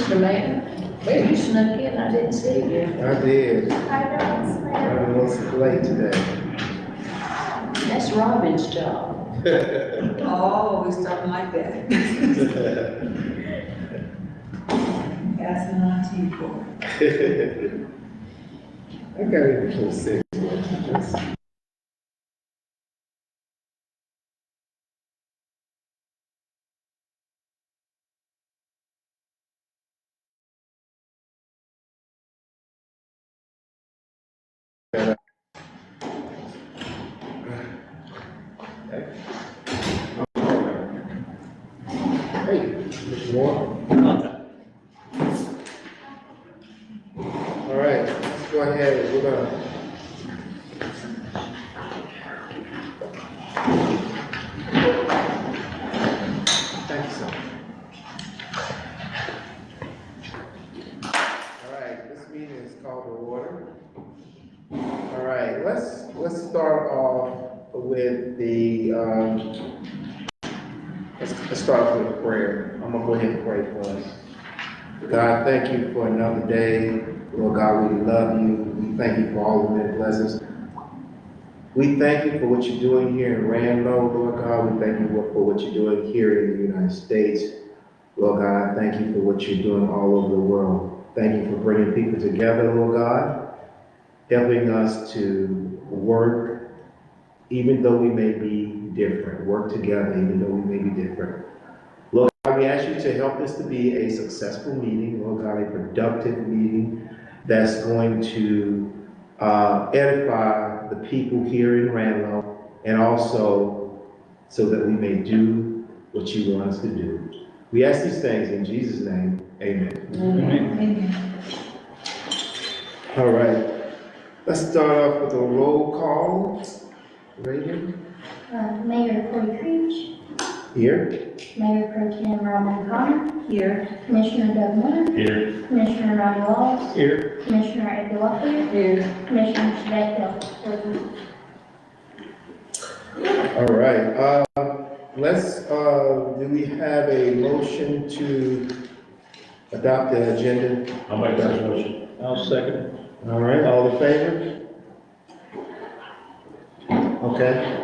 Mr. Mayor, well, you snuck in, I didn't see you. I did. I don't swear. I'm a little late today. That's Robin's job. Oh, we starting like that. Passing on to you, boy. I got it before 6. Hey, Mr. Moore. All right, let's go ahead. We're gonna. Thank you, sir. All right, this meeting is called to order. All right, let's start off with the. Let's start off with a prayer. I'm gonna go ahead and pray for us. God, thank you for another day. Lord God, we love you. We thank you for all the many blessings. We thank you for what you're doing here in Ranlo, Lord God. We thank you for what you're doing here in the United States. Lord God, thank you for what you're doing all over the world. Thank you for bringing people together, Lord God, helping us to work, even though we may be different, work together, even though we may be different. Lord God, we ask you to help this to be a successful meeting, Lord God, a productive meeting that's going to edify the people here in Ranlo, and also so that we may do what you want us to do. We ask these things in Jesus' name, amen. Amen. All right, let's start off with a roll call. Reagan? Mayor Corey Creech, Here. Mayor Pro Tem Robin Connor, Here. Commissioner Doug Miller, Here. Commissioner Ronnie Wallace, Here. Commissioner Eddie Walker, Here. Commissioner Shabbat Hill. All right, do we have a motion to adopt the agenda? I'll make that motion. I'll second it. All right, all in favor? Okay.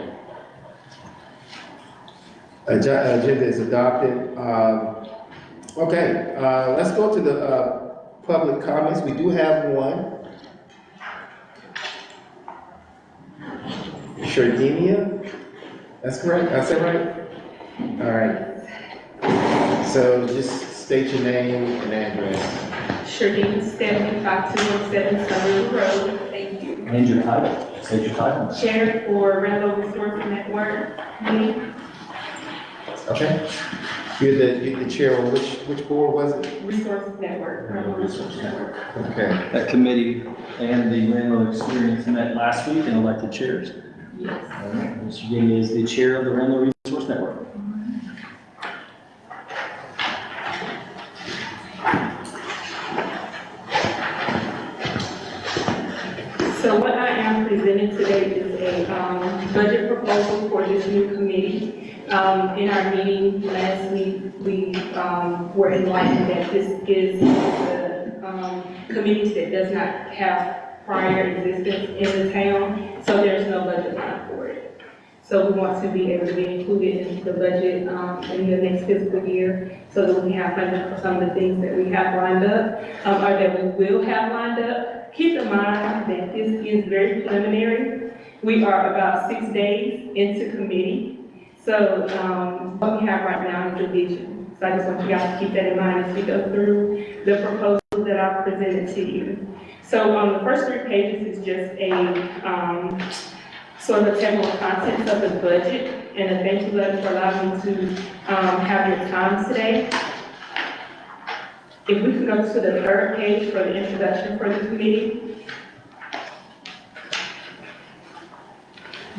Agenda is adopted. Okay, let's go to the public comments. We do have one. Shardenia? That's correct? That's it right? All right. So just state your name and address. Shardine Stephanie, 5217 Summer Road. Thank you. And your title. State your title. Chair for Ranlo Resource Network. Okay. You're the chair on which board was it? Resource Network. Ranlo Resource Network. Okay. That committee and the Ranlo Experience met last week and elected chairs. Yes. All right. Mr. Gay is the chair of the Ranlo Resource Network. So what I am presenting today is a budget proposal for this new committee. In our meeting last week, we were enlightened that this is the committee that does not have prior existence in the town, so there's no budget line for it. So we want to be able to be included in the budget in the next fiscal year, so that we can have funding for some of the things that we have lined up, or that we will have lined up. Keep in mind that this is very preliminary. We are about 6 days into committee. So what we have right now is a vision. So I just want you guys to keep that in mind as we go through the proposals that I've presented to you. So on the first 3 pages is just a sort of a table of contents of the budget and a thank you letter for allowing me to have your time today. If we can go to the 3rd page for the introduction for the committee.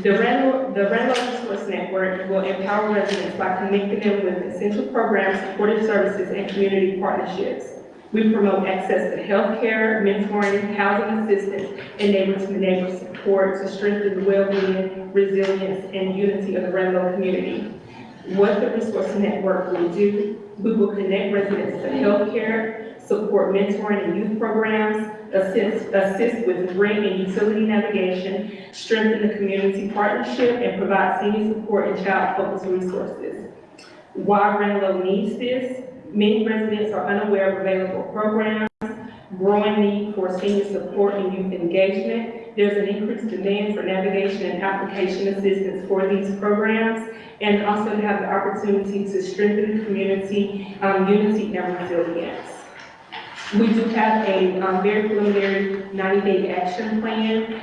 The Ranlo Resource Network will empower residents by connecting them with essential programs, supportive services, and community partnerships. We promote access to healthcare, mentoring, housing assistance, and neighbor-to-neighbor support to strengthen the well-being, resilience, and unity of the Ranlo community. What the Resource Network will do, we will connect residents to healthcare, support mentoring and youth programs, assist with rent and utility navigation, strengthen the community partnership, and provide senior support and child-focused resources. Why Ranlo needs this: many residents are unaware of available programs, growing need for senior support and youth engagement. There's an increased demand for navigation and application assistance for these programs, and also to have the opportunity to strengthen the community unity and resilience. We do have a very preliminary 90-day action plan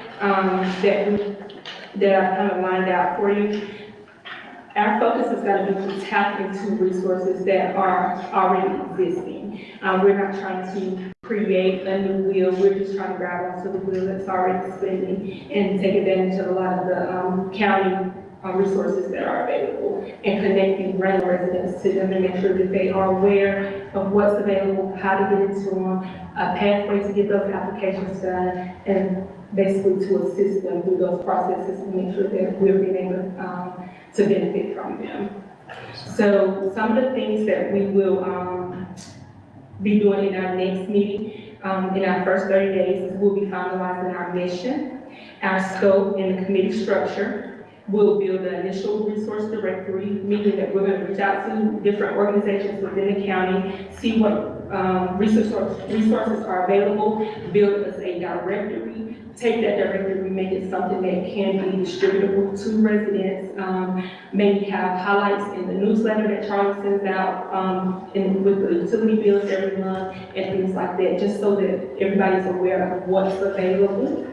that I've kind of lined out for you. Our focus is going to be to tap into resources that are already existing. We're not trying to create a new wheel, we're just trying to grab onto the wheel that's already spinning and take advantage of a lot of the county resources that are available and connecting Ranlo residents to them and make sure that they are aware of what's available, how to get into them, a pathway to get those applications done, and basically to assist them through those processes to make sure that we're being able to benefit from them. So some of the things that we will be doing in our next meeting, in our first 30 days, is we'll be finalizing our mission, our scope, and the committee structure. We'll build an initial resource directory, meaning that we're going to reach out to different organizations within the county, see what resources are available, build us a directory, take that directory, make it something that can be distributable to residents, maybe have highlights in the newsletter that Charlie sends out with the utility bills every month and things like that, just so that everybody's aware of what's available.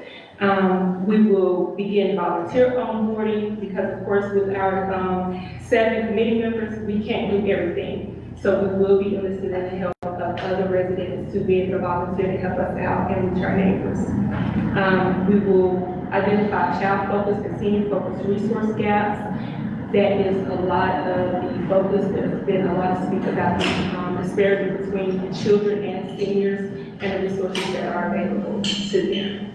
We will begin volunteer onboarding because, of course, with our 7 committee members, we can't do everything. So we will be enlisting the help of other residents to be able to volunteer to help us out and reach our neighbors. We will identify child-focused and senior-focused resource gaps. That is a lot of the focus. There's been a lot of speak about the disparity between children and seniors and the resources that are available to them.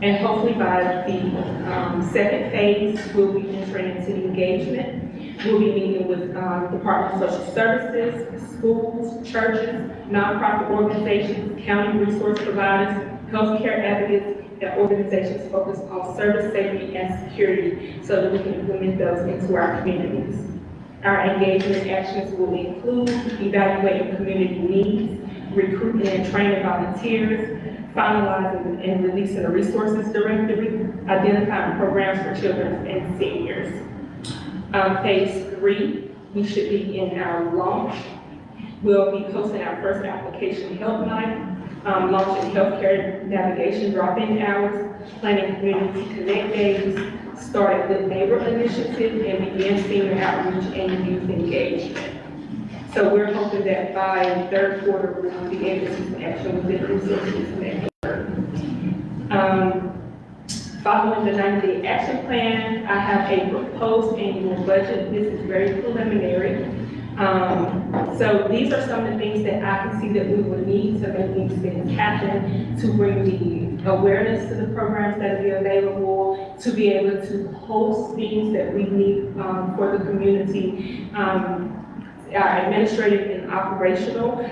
And hopefully by the second phase, we'll be entering into engagement. We'll be meeting with Department of Social Services, schools, churches, nonprofit organizations, county resource providers, healthcare advocates, and organizations focused on service safety and security so that we can implement those into our communities. Our engagement actions will include evaluating community needs, recruiting and training volunteers, finalizing and releasing a resources directory, identifying programs for children and seniors. Phase 3, we should be in our launch. We'll be hosting our first application help night, launching healthcare navigation drop-in hours, planning community connect days, starting Good Neighbor initiative, and begin senior outreach and youth engagement. So we're hoping that by third quarter, we will be able to see some action with the resources network. Following the 90-day action plan, I have a proposed annual budget. This is very preliminary. So these are some of the things that I can see that we would need to make these things happen, to bring the awareness to the programs that will be available, to be able to host things that we need for the community, our administrative and operational,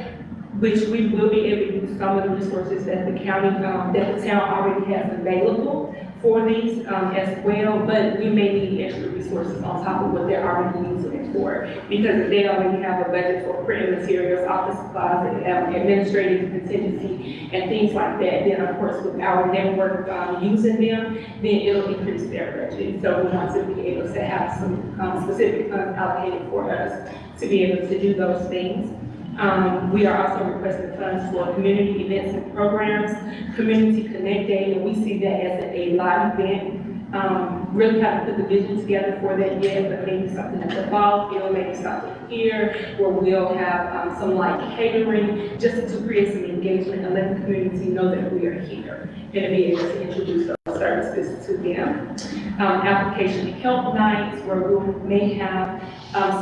which we will be able to use some of the resources that the county, that the town already has available for these as well, but we may need extra resources on top of what they're already using it for, because if they already have a budget for printing materials, office supplies, and administrative contingency, and things like that, then of course with our network using them, then it'll increase their budget. So we want to be able to have some specific funds allocated for us to be able to do those things. We are also requesting funds for community events and programs, Community Connect Day, and we see that as a live event. Really haven't put the vision together for that yet, but maybe something at the ball field, maybe something here, where we'll have some light catering, just to create some engagement and let the community know that we are here, and to be able to introduce those services to them. Application help nights, where we may have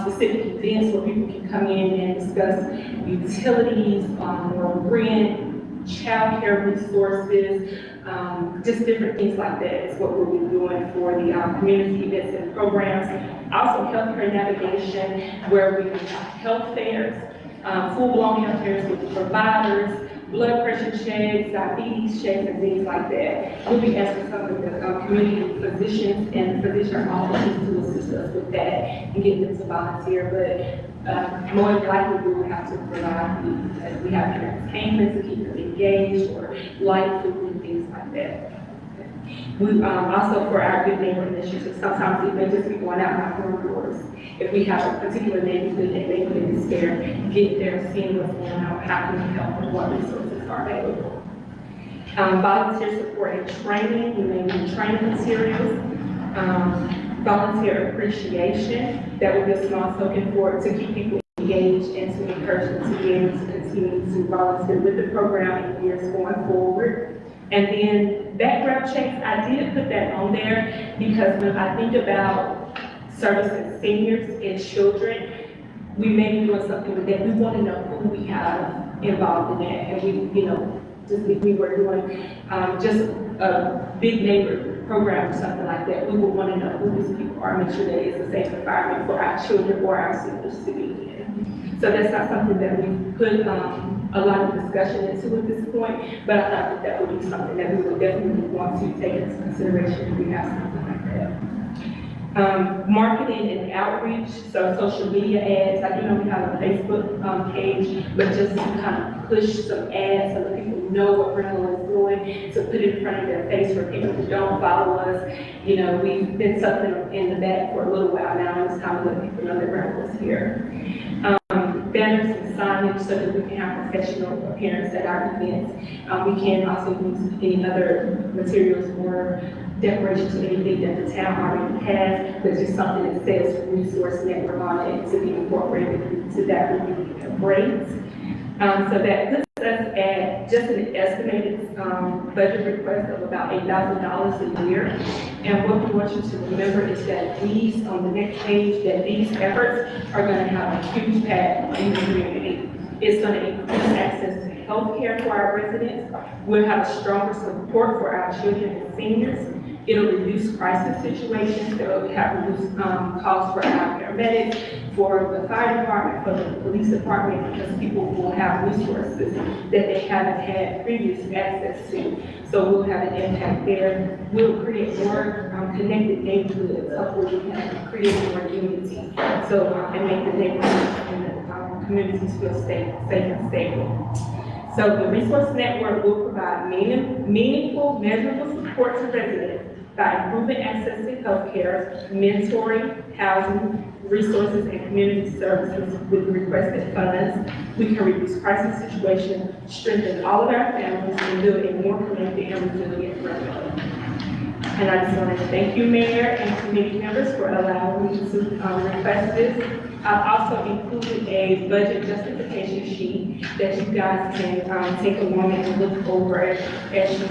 specific events where people can come in and discuss utilities, or rent, childcare resources, just different things like that is what we'll be doing for the community events and programs. Also healthcare navigation, where we have health fairs, full-blown health fairs with providers, blood pressure checks, diabetes checks, and things like that. We'll be asking some of the community physicians and physician offices to assist us with that and get them to volunteer, but more than likely we will have to provide food, as we have entertainment to keep them engaged, or light food and things like that. We, also for our Good Neighbor initiative, sometimes it may just be going out knocking on doors. If we have a particular neighborhood that may be in despair, get there, seeing what's going on, how can we help, and what resources are available. Volunteer support and training, we may need training materials. Volunteer appreciation, that would be a small token for to keep people engaged and to encourage them to be able to continue to volunteer with the program in years going forward. And then background checks, I did put that on there because when I think about servicing seniors and children, we may be doing something with that. We want to know who we have involved in that. And we, you know, just if we were doing just a big neighbor program or something like that, we would want to know who these people are, make sure that it's a safe environment for our children or our seniors to be in. So that's not something that we put a lot of discussion into at this point, but I thought that that would be something that we would definitely want to take into consideration if we have something like that. Marketing and outreach, so social media ads. I do know we have a Facebook page, but just to kind of push some ads so that people know what Ranlo is doing, to put it in front of their face for people who don't follow us. You know, we've been something in the back for a little while now, and it's time to let people know that Ranlo is here. Banners and signage so that we can have professional appearance at our events. We can also use any other materials or decorations or anything that the town already has, but just something that says resource network on it to be incorporated into that would be great. So that puts us at just an estimated budget request of about $8,000 a year. And what we want you to remember is that these, on the next page, that these efforts are going to have a huge impact in the community. It's going to increase access to health care for our residents. We'll have a stronger support for our children and seniors. It'll reduce crisis situations. It'll have reduced costs for our paramedics, for the fire department, for the police department, because people will have resources that they haven't had previous access to. So we'll have an impact there. We'll create more connected neighborhoods, hopefully we can create more unity. So, and make the neighborhoods and the communities feel safe and stable. So the resource network will provide meaningful, measurable support to residents by improving access to healthcare, mentoring, housing, resources, and community services with requested funds. We can reduce crisis situations, strengthen all of our families, and build a more connected and resilient Ranlo. And I just want to thank you, Mayor and committee members, for allowing me to request this. I've also included a budget justification sheet that you guys can take a moment and look over as you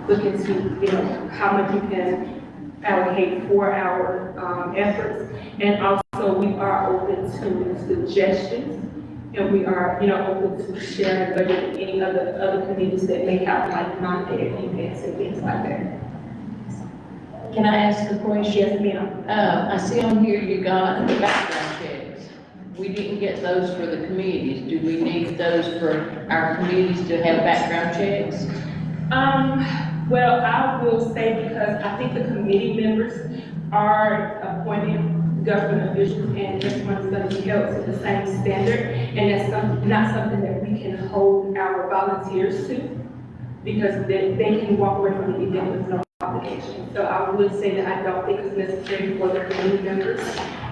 look into, you know, how much you can allocate for our efforts. And also, we are open to suggestions, and we are, you know, open to sharing the budget with any other communities that may have like-minded events and things like that. Can I ask a question? Yes, ma'am. I see on here you got the background checks. We didn't get those for the communities. Do we need those for our communities to have background checks? Well, I will say, because I think the committee members are appointed government officials, and everyone's going to be held to the same standard, and that's not something that we can hold our volunteers to, because they can walk away from the event with no obligation. So I would say that I don't think it's necessary for the committee members,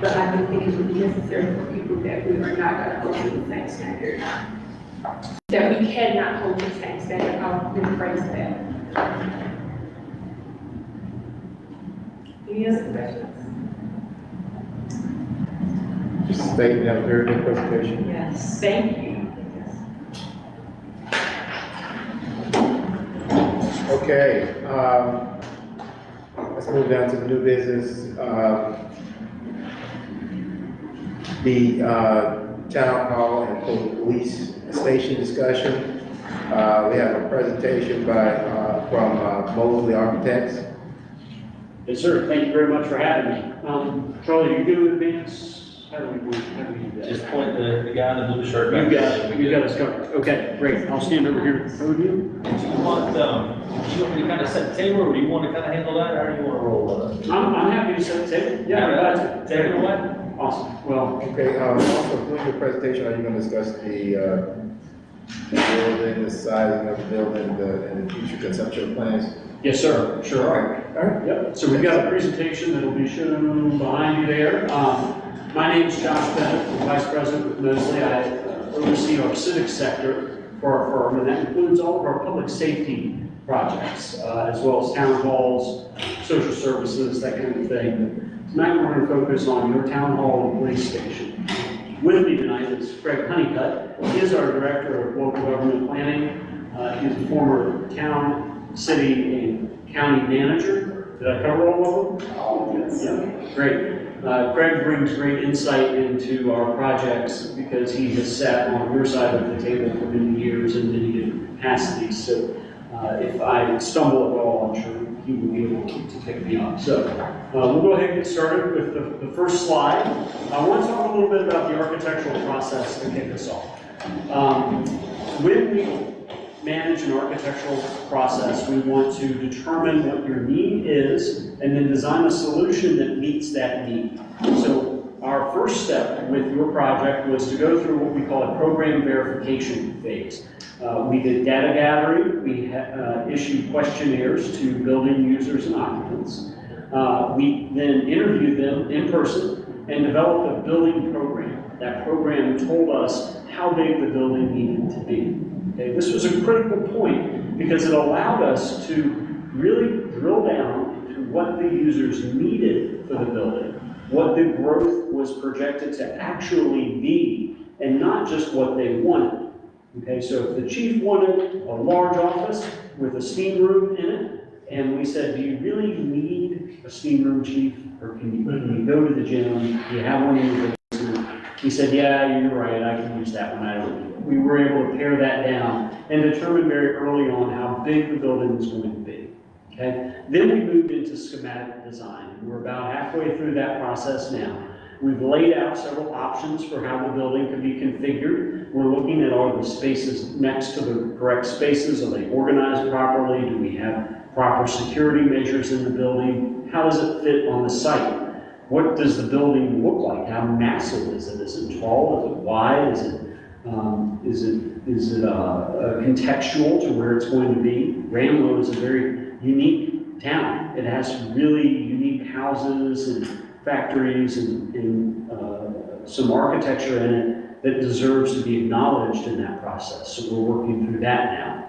but I do think it would be necessary for people that we are not going to hold to the same standard. That we cannot hold the same standard. I'll rephrase that. Any other questions? Thank you, that was a very good presentation. Yes. Thank you. Okay, let's move down to the new business. The town hall and police station discussion. We have a presentation from Mosley Architects. Yes, sir. Thank you very much for having me. Charlie, you do events How do we do that? Just point the guy in the blue shirt You back got there. it, you got us covered. Okay, great. I'll stand over here at the podium. Do you want me to kind of set the table, or do you want to kind of handle that, or do you want to roll with it? I'm happy to set the table. Yeah, I'm glad to. Take it away. Awesome. Well, Okay, also during your presentation, are you gonna discuss the building, the sizing of the building, and the future conceptual plans? yes, sir. Sure. All right. Yep, so we've got a presentation that'll be shown behind you there. My name's Josh Bennett, I'm Vice President with Mosley. I oversee our civic sector for our firm, and that includes all of our public safety projects, as well as town halls, social services, that kind of thing. Tonight, we're going to focus on your town hall and police station. With me tonight is Craig Honeycutt. He is our Director of Local Government Planning. He's a former town, city, and county manager. Did I cover all of them? Oh, yes. Yeah, great. Craig brings great insight into our projects because he has sat on your side of the table for many years in many different capacities. So if I stumble at all, I'm sure he will be able to pick me up. So we'll go ahead and get started with the first slide. I want to talk a little bit about the architectural process to kick us off. When we manage an architectural process, we want to determine what your need is and then design a solution that meets that need. So our first step with your project was to go through what we call a program verification phase. We did data gathering, we issued questionnaires to building users and occupants. We then interviewed them in person and developed a building program. That program told us how big the building needed to be. Okay, this was a critical point because it allowed us to really drill down to what the users needed for the building, what the growth was projected to actually be, and not just what they wanted. Okay, so if the chief wanted a large office with a steam room in it, and we said, do you really need a steam room, chief? Or can you go to the gym? Do you have one in your basement? He said, yeah, you're right, I can use that one. We were able to pare that down and determine very early on how big the building was going to be. Okay? Then we moved into schematic design. We're about halfway through that process now. We've laid out several options for how the building can be configured. We're looking at all the spaces next to the correct spaces. Are they organized properly? Do we have proper security measures in the building? How does it fit on the site? What does the building look like? How massive is it? Is it tall? Is it wide? Is it contextual to where it's going to be? Ranlo is a very unique town. It has really unique houses and factories and some architecture in it that deserves to be acknowledged in that process. So we're working through that now.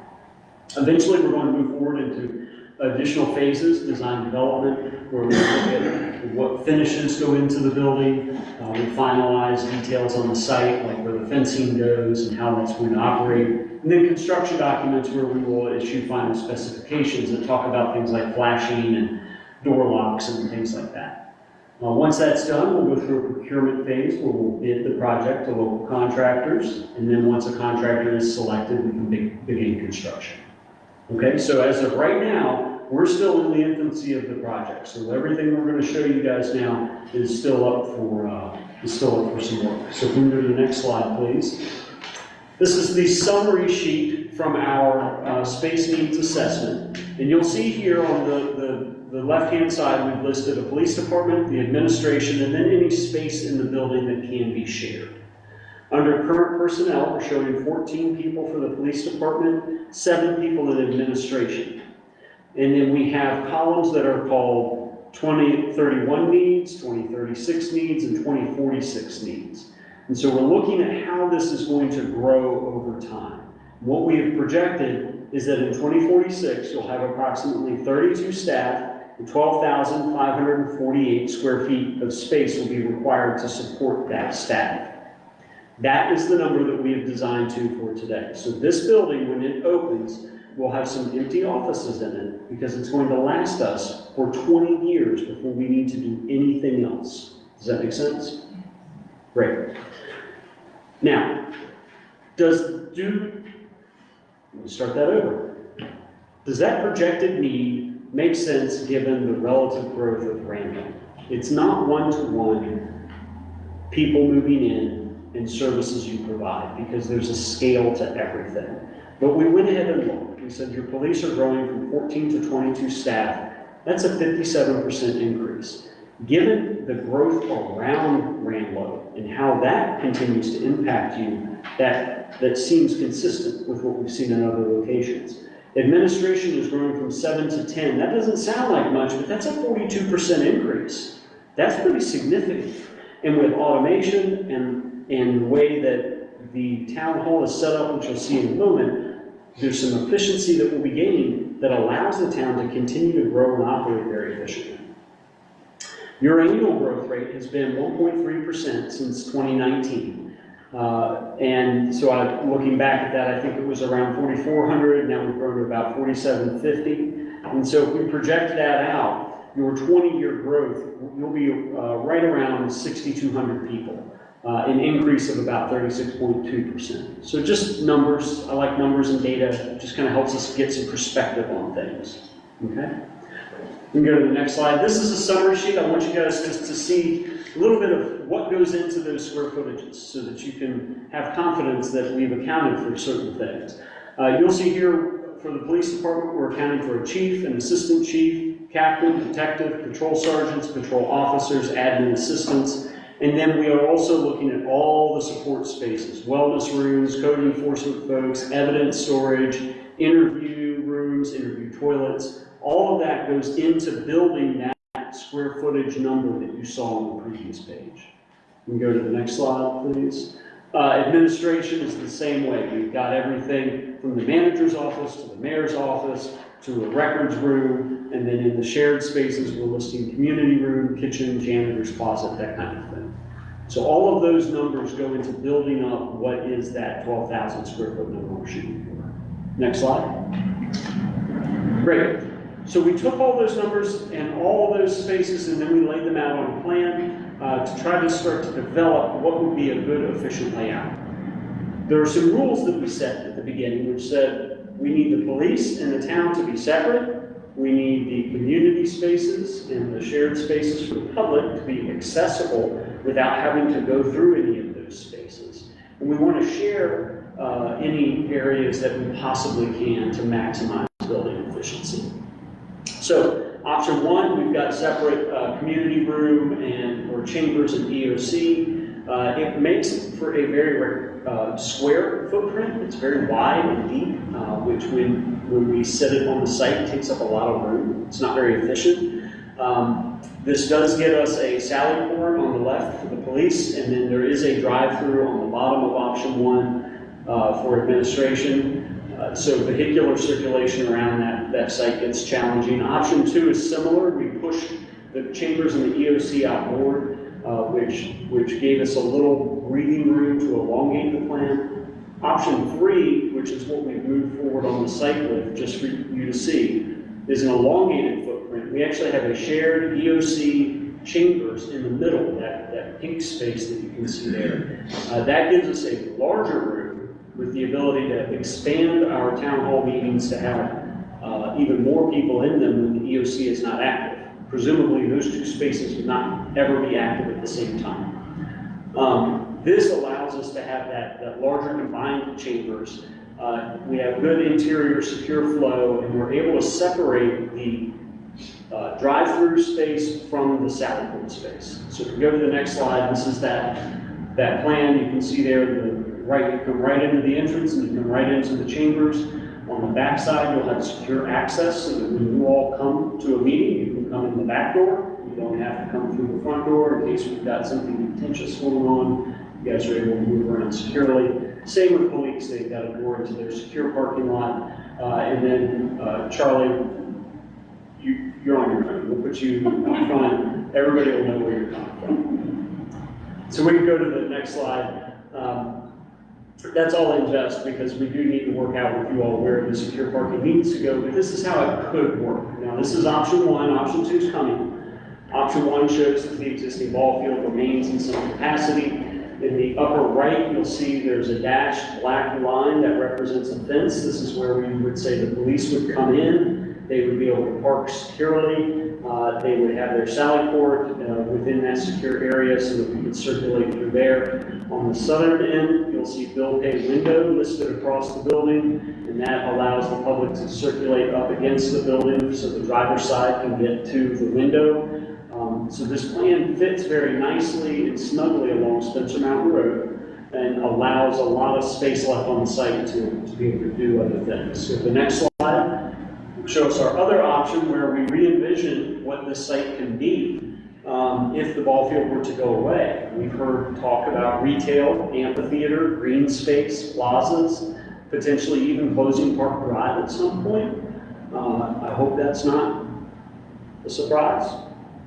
Eventually, we're going to move forward into additional phases, design development, where we look at what finishes go into the building. We finalize details on the site, like where the fencing goes and how that's going to operate. And then construction documents where we will issue final specifications that talk about things like flashing and door locks and things like that. Once that's done, we'll go through a procurement phase where we'll bid the project to local contractors. And then once a contractor is selected, we can begin construction. Okay, so as of right now, we're still in the infancy of the project. So everything we're going to show you guys now is still up for some work. So if we can go to the next slide, please. This is the summary sheet from our space needs assessment. And you'll see here on the left-hand side, we've listed a police department, the administration, and then any space in the building that can be shared. Under current personnel, we're showing 14 people for the police department, 7 people in administration. And then we have columns that are called 2031 needs, 2036 needs, and 2046 needs. And so we're looking at how this is going to grow over time. What we have projected is that in 2046, you'll have approximately 32 staff and 12,548 square feet of space will be required to support that staff. That is the number that we have designed for today. So this building, when it opens, will have some empty offices in it because it's going to last us for 20 years before we need to do anything else. Does that make sense? Great. Now, let me start that over. Does that projected need make sense given the relative growth of Ranlo? It's not one-to-one people moving in, and services you provide, because there's a scale to everything. But we went ahead and looked. We said your police are growing from 14 to 22 staff. That's a 57% increase. Given the growth around Ranlo and how that continues to impact you, that seems consistent with what we've seen in other locations. Administration is growing from 7 to 10. That doesn't sound like much, but that's a 42% increase. That's pretty significant. And with automation and the way that the town hall is set up, which you'll see in a moment, there's some efficiency that will be gained that allows the town to continue to grow and operate very efficiently. Your annual growth rate has been 1.3% since 2019. And so looking back at that, I think it was around 4,400. Now we've grown to about 4,750. And so if we project that out, your 20-year growth, you'll be right around 6,200 people, an increase of about 36.2%. So just numbers. I like numbers and data. It just kind of helps us get some perspective on things. Okay? We can go to the next slide. This is a summary sheet. I want you guys just to see a little bit of what goes into those square footages so that you can have confidence that we've accounted for certain things. You'll see here for the police department, we're accounting for a chief, an assistant chief, captain, detective, patrol sergeants, patrol officers, admin assistants, and then we are also looking at all the support spaces, wellness rooms, code enforcement folks, evidence storage, interview rooms, interview toilets. All of that goes into building that square footage number that you saw on the previous page. We can go to the next slide, please. Administration is the same way. We've got everything from the manager's office to the mayor's office to a records room, and then in the shared spaces, we're listing community room, kitchen, janitor's closet, that kind of thing. So all of those numbers go into building up what is that 12,000 square foot number we're shooting for. Next slide. Great. So we took all those numbers and all those spaces, and then we laid them out on a plan to try to start to develop what would be a good, efficient layout. There are some rules that we set at the beginning, which said we need the police and the town to be separate. We need the community spaces and the shared spaces for the public to be accessible without having to go through any of those spaces. And we want to share any areas that we possibly can to maximize building efficiency. So option one, we've got separate community room or chambers and EOC. It makes for a very square footprint. It's very wide and deep, which when we set it on the site, takes up a lot of room. It's not very efficient. This does get us a sally port on the left for the police, and then there is a drive-through on the bottom of option one for administration. So vehicular circulation around that site gets challenging. Option two is similar. We pushed the chambers and the EOC outboard, which gave us a little breathing room to elongate the plan. Option three, which is what we've moved forward on the site with, just for you to see, is an elongated footprint. We actually have a shared EOC chambers in the middle, that pink space that you can see there. That gives us a larger room with the ability to expand our town hall meetings to have even more people in them when the EOC is not active. Presumably, those two spaces would not ever be active at the same time. This allows us to have that larger combined chambers. We have good interior secure flow, and we're able to separate the drive-through space from the sally port space. So if we go to the next slide, this is that plan. You can see there, you come right into the entrance and you come right into the chambers. On the back side, you'll have secure access so that when you all come to a meeting, you can come in the back door. You don't have to come through the front door in case we've got something contentious going on. You guys are able to move around securely. Same with police, they've got a door into their secure parking lot. And then, Charlie, you're on your own. We'll put you up front. Everybody will know where you're coming from. So we can go to the next slide. That's all in jest because we do need to work out with you all where the secure parking needs to go, but this is how it could work. Now this is option one, option two is coming. Option one shows that the existing ball field remains in some capacity. In the upper right, you'll see there's a dashed black line that represents a fence. This is where we would say the police would come in They would be able to park securely. They would have their sally port within that secure area so that we could circulate through there. On the southern end, you'll see bill pay window listed across the building, and that allows the public to circulate up against the building so the driver's side can get to the window. So this plan fits very nicely and snugly along Spencer Mountain Road and allows a lot of space left on the site to be able to do other things. So the next slide shows our other option where we re-envision what this site can be if the ball field were to go away. We've heard talk about retail, amphitheater, green space, plazas, potentially even closing Park Drive at some point. I hope that's not a surprise.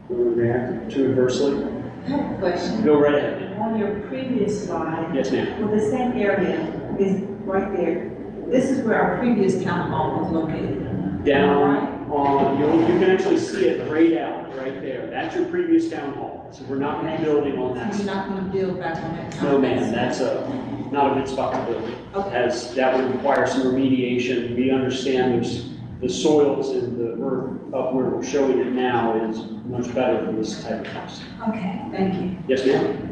Will we react too adversely? I have a question. Go right ahead. On your previous slide, Yes, ma'am. well, the same area is right there. This is where our previous town hall was located. Down on, you can actually see it grayed out right there. That's your previous town hall. So we're not rebuilding on that. So you're not gonna build back on that town? No, ma'am, that's not a good spot to build. Okay. As that would require some remediation. We understand the soils and the earth up where we're showing it now is much better for this type of house. Okay, thank you. Yes, ma'am?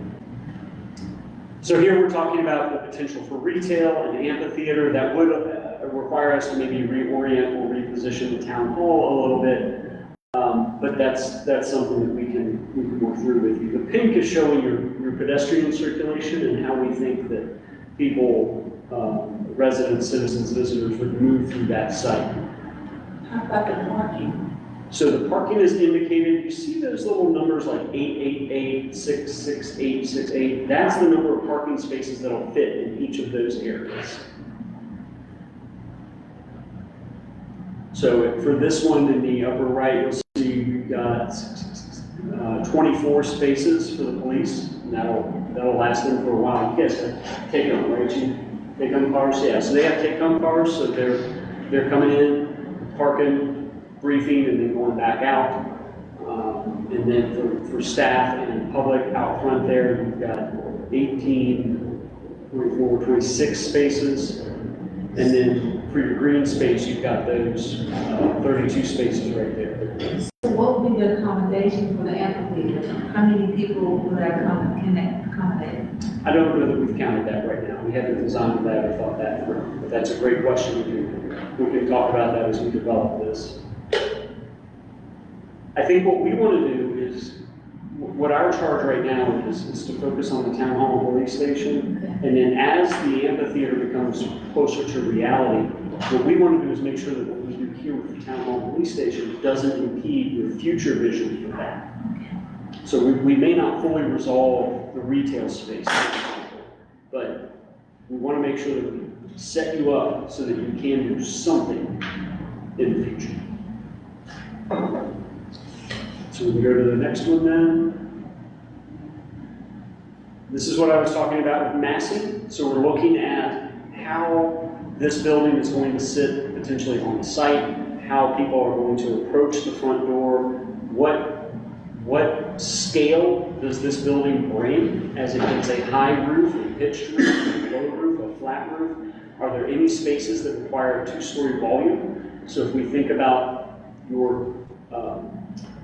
So here we're talking about the potential for retail and amphitheater that would require us to maybe reorient or reposition the town hall a little bit. But that's something that we can work through with you. The pink is showing your pedestrian circulation and how we think that people, residents, citizens, visitors would move through that site. How about the parking? So the parking is indicated, you see those little numbers like 888, 668, 68? That's the number of parking spaces that'll fit in each of those areas. So for this one in the upper right, you'll see we've got 24 spaces for the police, and that'll last them for a while. You guys have take-home, right, Chief? Take-home cars, yeah. So they have take-home cars, so they're coming in, parking, briefing, and then going back out. And then for staff and public out front there, you've got 18, 24, 26 spaces. And then for your green space, you've got those 32 spaces right there. So what would be the accommodation for the amphitheater? How many people would that can that accommodate? I don't know that we've counted that right now. We haven't designed that or thought that through. But that's a great question. We can talk about that as we develop this. I think what we want to do is, what our charge right now is to focus on the town hall and police station. And then as the amphitheater becomes closer to reality, what we want to do is make sure that what we do here with the town hall and police station doesn't impede your future vision for that. So we may not fully resolve the retail space, but we want to make sure that we set you up so that you can do something in the future. So we can go to the next one then. This is what I was talking about with massing. So we're looking at how this building is going to sit potentially on the site, how people are going to approach the front door, what scale does this building bring, as it is a high roof, a pitched roof, a low roof, a flat roof. Are there any spaces that require a two-story volume? So if we think about your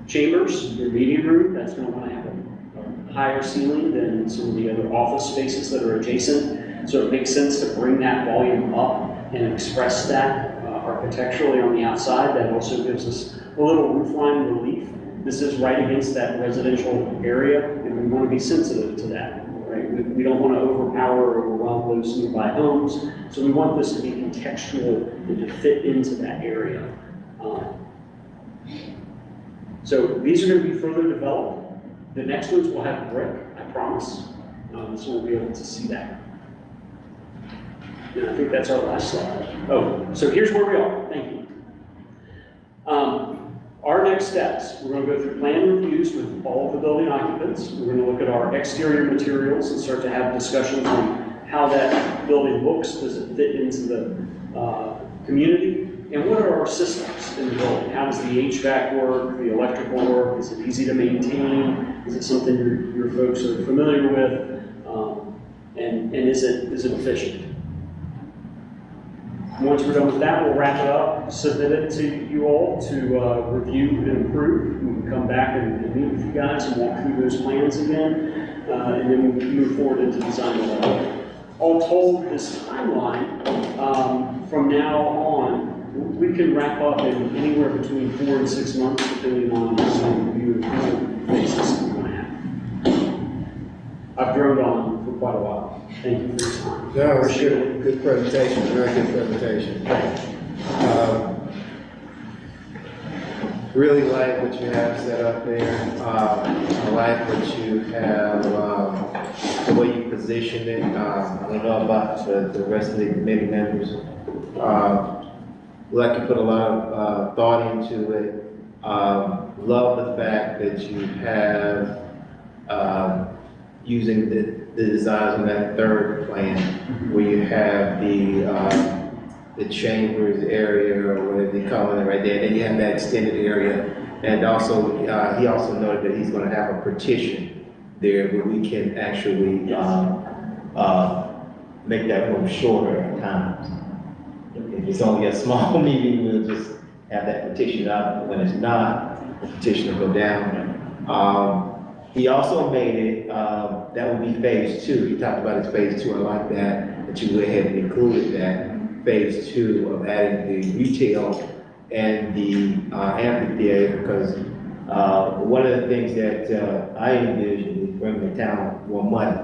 chambers, your meeting room, that's going to want to have a higher ceiling than some of the other office spaces that are adjacent. So it makes sense to bring that volume up and express that architecturally on the outside. That also gives us a little roofline relief. This is right against that residential area, and we want to be sensitive to that, right? We don't want to overpower or overwhelm those nearby homes. So we want this to be contextual and to fit into that area. So these are going to be further developed. The next ones will have brick, I promise. So we'll be able to see that. And I think that's our last slide. Oh, so here's where we are. Thank you. Our next steps, we're going to go through plan reviews with all of the building occupants. We're going to look at our exterior materials and start to have discussions on how that building looks. Does it fit into the community? And what are our systems in the building? How does the HVAC work, the electrical work? Is it easy to maintain? Is it something your folks are familiar with? And is it efficient? Once we're done with that, we'll wrap it up, submit it to you all to review and approve. We can come back and meet with you guys and walk through those plans again, and then we'll move forward into design level. All told, this timeline, from now on, we can wrap up in anywhere between 4 and 6 months, depending on how many review and approval phases we want to have. I've droned on for quite a while. Thank you for your time. No, it's good presentation, very good presentation. Really like what you have set up there. I like what you have, the way you position it. I don't know about the rest of the committee members. Like you put a lot of thought into it. Love the fact that you have using the designs on that third plan, where you have the chambers area, or whatever they call it right there, and then you have that extended area. And also, he also noted that he's gonna have a partition there where we can actually make that room shorter at times. If it's only a small meeting, we'll just have that partition up. When it's not, the partition will go down. He also made it, that would be phase 2. He talked about his phase 2. I like that you went ahead and included that phase 2 of adding the retail and the amphitheater, because one of the things that I envision is bringing the town more money.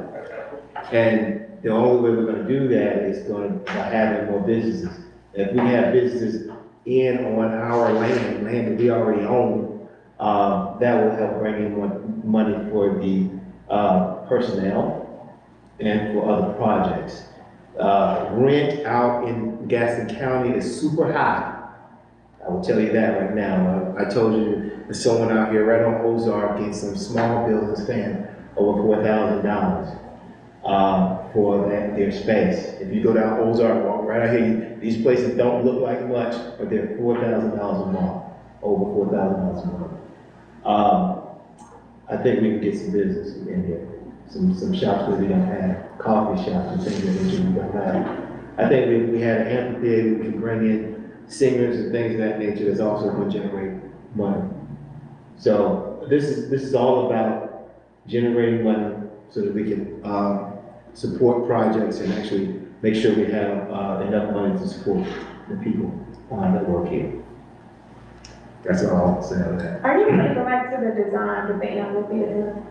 And the only way we're going to do that is by having more businesses. If we have businesses on our land that we already own, that will help bring in more money for the personnel and for other projects. Rent out in Gaston County is super high. I will tell you that right now. I told you there's someone out here right on Ozark in some small buildings paying over $4,000 for their space. If you go down Ozark, walk right out here, these places don't look like much, but they're $4,000 a month, over $4,000 a month. I think we can get some business in here, some shops that we don't have, coffee shops and things that we don't have. I think if we had an amphitheater, we can bring in singers and things of that nature that's also going to generate money. So this is all about generating money so that we can support projects and actually make sure we have enough money to support the people that work here. That's all I'll say on that. Are you going to go back to the design of the amphitheater?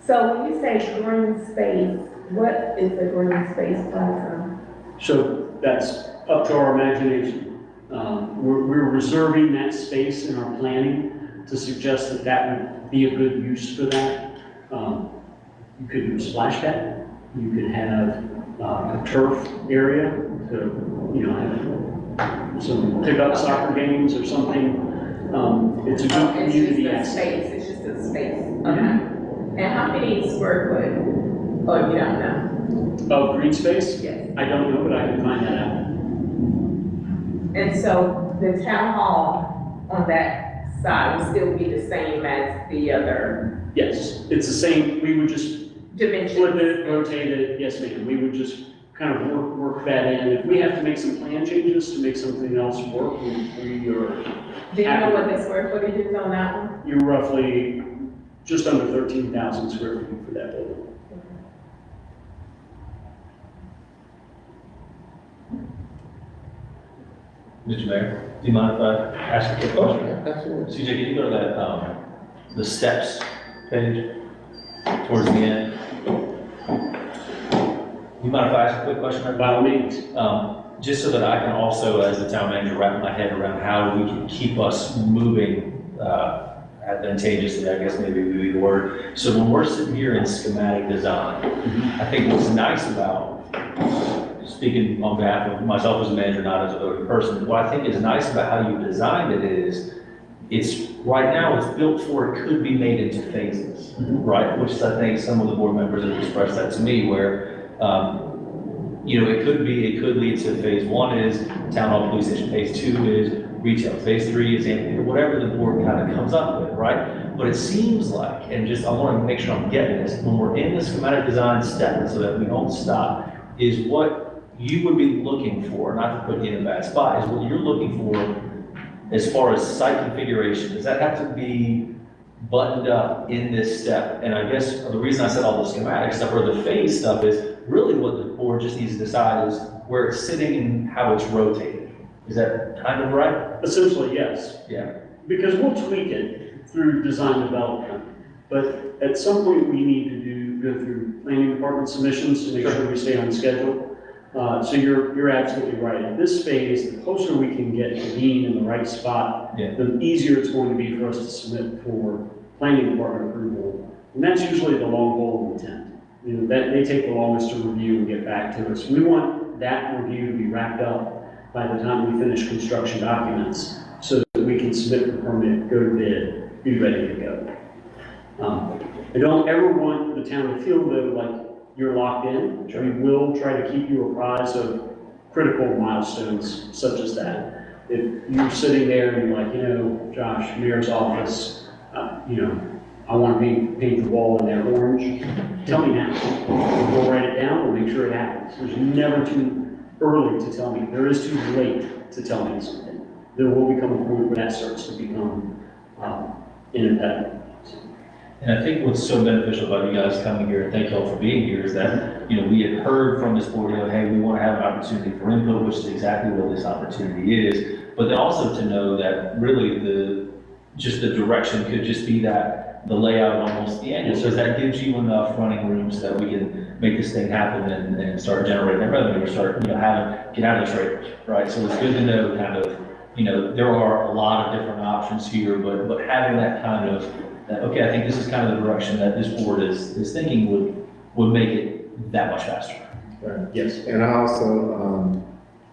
So when you say green space, what is the green space plaza? So that's up to our imagination. We're reserving that space in our planning to suggest that that would be a good use for that. You could do a splash pad. You could have a turf area to, have some pickup soccer games or something. It's a good community asset. It's just a space. Okay. And how many square foot? Oh, you don't know? Of green space? Yes. I don't know, but I can find that out. And so the town hall on that side would still be the same as the other Yes, it's the same. We would just dimensions? flip it, rotate it. Yes, ma'am. We would just kind of work that in. If we have to make some plan changes to make something else work, we are. Do you know what the square footage is on that one? You're roughly just under 13,000 square feet for that building. Mr. Mayor, do you mind if I ask a quick question? Absolutely. CJ, can you go to that, the steps page towards the end? You mind if I ask a quick question? By all means. Just so that I can also, as the town manager, wrap my head around how we can keep us moving advantageously, I guess maybe would be the word. So when we're sitting here in schematic design, I think what's nice about, speaking on behalf of myself as a manager, not as a voting person, what I think is nice about how you designed it is, it's right now it's built for it could be made into phases, right? Which is, I think some of the board members have expressed that to me, where it could lead to phase 1 is town hall police station, phase 2 is retail, phase 3 is amphitheater, whatever the board kind of comes up with, right? But it seems like, and just I want to make sure I'm getting this, when we're in the schematic design step, so that we don't stop, is what you would be looking for, not to put you in a bad spot, is what you're looking for as far as site configuration? Does that have to be buttoned up in this step? And I guess the reason I said all the schematic stuff or the phase stuff is really what the board just needs to decide is where it's sitting and how it's rotated. Is that kind of right? Essentially, yes. Yeah. Because we'll tweak it through design development, but at some point we need to go through planning department submissions to make sure we stay on schedule. So you're absolutely right. At this phase, the closer we can get to being in the right spot, Yeah. the easier it's going to be for us to submit for planning department approval. And that's usually the long pole in the tent. You know, that they take the longest to review and get back to us. We want that review to be wrapped up by the time we finish construction documents so that we can submit the permit, go to bid, be ready to go. I don't ever want the town to feel though like you're locked in. We will try to keep you apprised of critical milestones such as that. If you're sitting there and you're like, you know, Josh, mayor's office, you know, I want to paint the wall in there orange, tell me now. We'll write it down, we'll make sure it happens. There's never too early to tell me. There is too late to tell me something. There will become a point where that starts to become an impediment. And I think what's so beneficial about you guys coming here, and thank you all for being here, is that, you know, we had heard from this board, you know, hey, we want to have an opportunity for input, which is exactly what this opportunity is. But then also to know that really just the direction could just be that, the layout of almost the annual, so that gives you enough running room so that we can make this thing happen and start generating that revenue, or start, you know, get out of the trailers, right? So it's good to know kind of, you know, there are a lot of different options here, but having that kind of, okay, I think this is kind of the direction that this board is thinking would make it that much faster. Right. Yes, And I also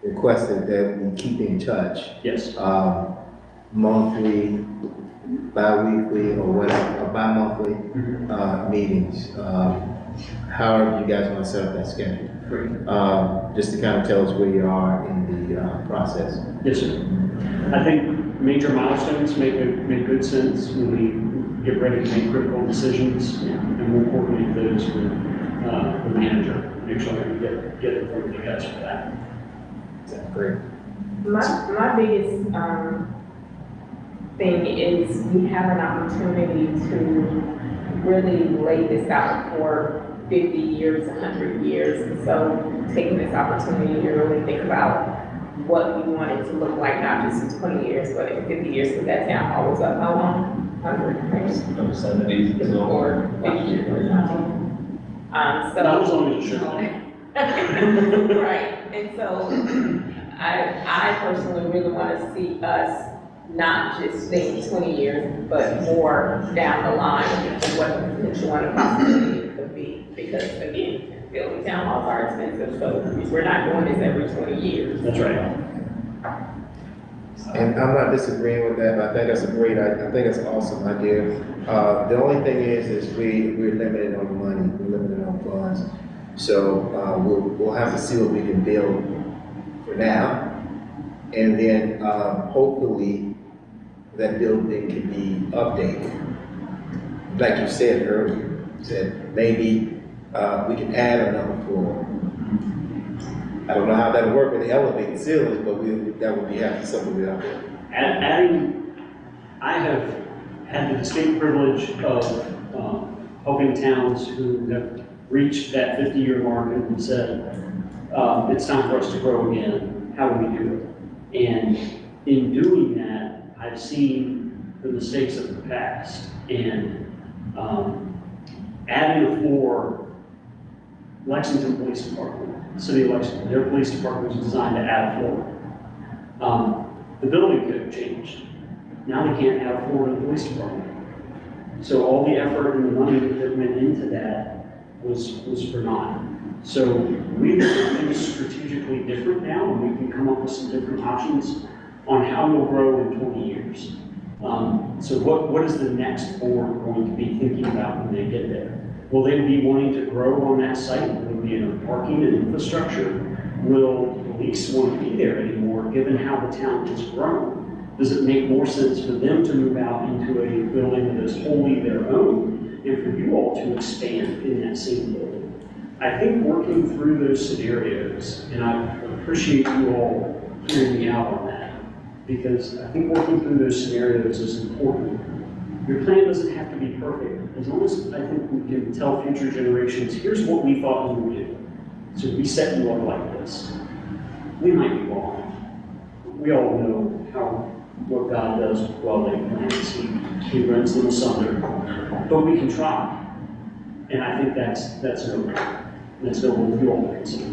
requested that we keep in touch, yes. monthly, bi-weekly, or whatever, or bi-monthly meetings. However you guys want to set up that schedule. Just to kind of tell us where you are in the process. Yes, sir. I think major milestones make good sense when we get ready to make critical decisions, and we'll coordinate those with the manager, make sure we get it from you guys for that. Great. My biggest thing is we have an opportunity to really lay this out for 50 years, 100 years. And so taking this opportunity to really think about what we want it to look like, not just in 20 years, but in 50 years, because that town hall was up how long? 100, right? From the 70s. Or 50 years or something. So. Not as long as it should. Right, and so I personally really want to see us not just think 20 years, but more down the line of what the potential and the possibility could be. Because again, building town halls are expensive, so we're not doing this every 20 years. That's right. And I'm not disagreeing with that, but I think that's a great, I think that's an awesome idea. The only thing is we're limited on money, we're limited on funds. So, we'll have to see what we can build for now. And then, hopefully, that building can be updated. Like you said earlier, you said maybe, we can add another floor. I don't know how that'll work with the elevated ceilings, but that would be something we have to. Adding, I have had the distinct privilege of helping towns who have reached that 50-year mark and said, it's time for us to grow again. How do we do it? And in doing that, I've seen the mistakes of the past. And adding a floor, Lexington Police Department, City of Lexington, their police department was designed to add a floor. The building code changed. Now they can't add a floor in the police department. So all the effort and the money that went into that was for naught. So we look at things strategically different now, and we can come up with some different options on how we'll grow in 20 years. So what is the next board going to be thinking about when they get there? Will they be wanting to grow on that site? Will there be enough parking and infrastructure? Will the police want to be there anymore, given how the town has grown? Does it make more sense for them to move out into a building that is wholly their own, and for you all to expand in that same building? I think working through those scenarios, and I appreciate you all hearing me out on that, because I think working through those scenarios is important. Your plan doesn't have to be perfect, as long as I think we can tell future generations, here's what we thought you would do. So we set you up like this. We might be wrong. We all know what God does while they plans. He rends them asunder. But we can try. And I think that's noble. That's noble with you all to consider.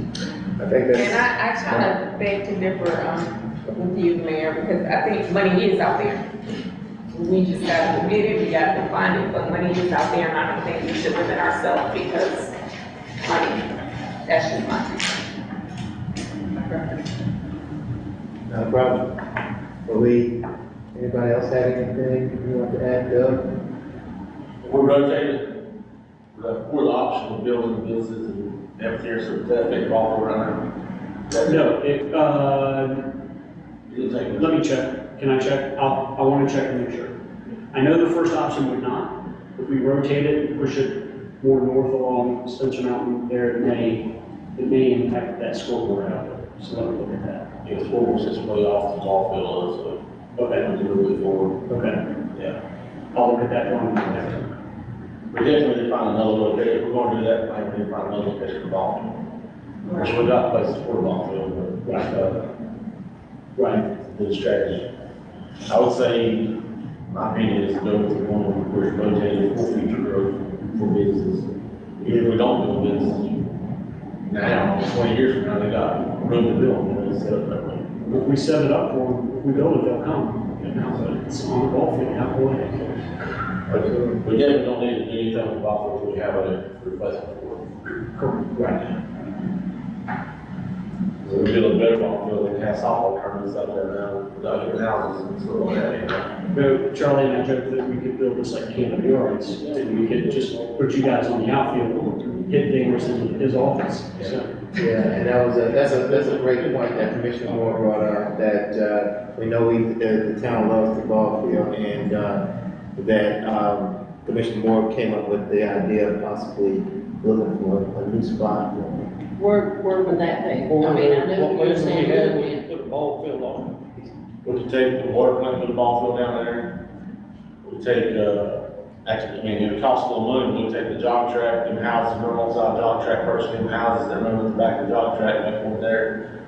I think that's. And I kind of beg to differ, with you, Mayor, because I think money is out there. We just gotta admit it, we gotta find it, but money is out there, and I don't think we should limit ourselves because money, that's just my No problem. Anybody else have anything you want to add, Doug? We rotated, we're the option of building business and everything, so that big ball around. No, You take let me check. Can I check? I want to check and make sure. I know the first option would not. If we rotate it, push it more north along Spencer Mountain, there, it may impact that scoreboard out there. So let me look at that. Yeah, it's almost just way off the ball field, so. Okay. I'm doing really forward. Okay. Yeah. I'll look at that one. We definitely need to find another location. If we're going to do that, we need to find another location for ball field. Which we got places for ball field, but Right. the strategy. I would say, my opinion is go with the one where we're rotating for future growth for businesses. Even if we don't do business now, 20 years from now, they got room to build, and they set up that way. If we set it up for them, if we build it, they'll come. Now, but it's on the ball field, how boy. But we definitely don't need to do anything with ball field, we have a replacement for it. Right. So we build a better ball field, and have softball tournaments out there now, without even houses and stuff like that. No, Charlie and I joked that we could build this like Camp Yards, and we could just put you guys on the outfield, hit dingers in his office, so. Yeah, and that's a great point that Commissioner Moore brought up, that, we know the town loves the ball field, and, that, Commissioner Moore came up with the idea of possibly looking for a new spot. Where would that be? I mean, I know what you're saying, Logan. Put a ball field on We could take the water plant, put the ball field down there. We could take, actually, I mean, it would cost a little money, we would take the jog track, them houses, run alongside jog track, purchase them houses that run at the back of the jog track, make one there.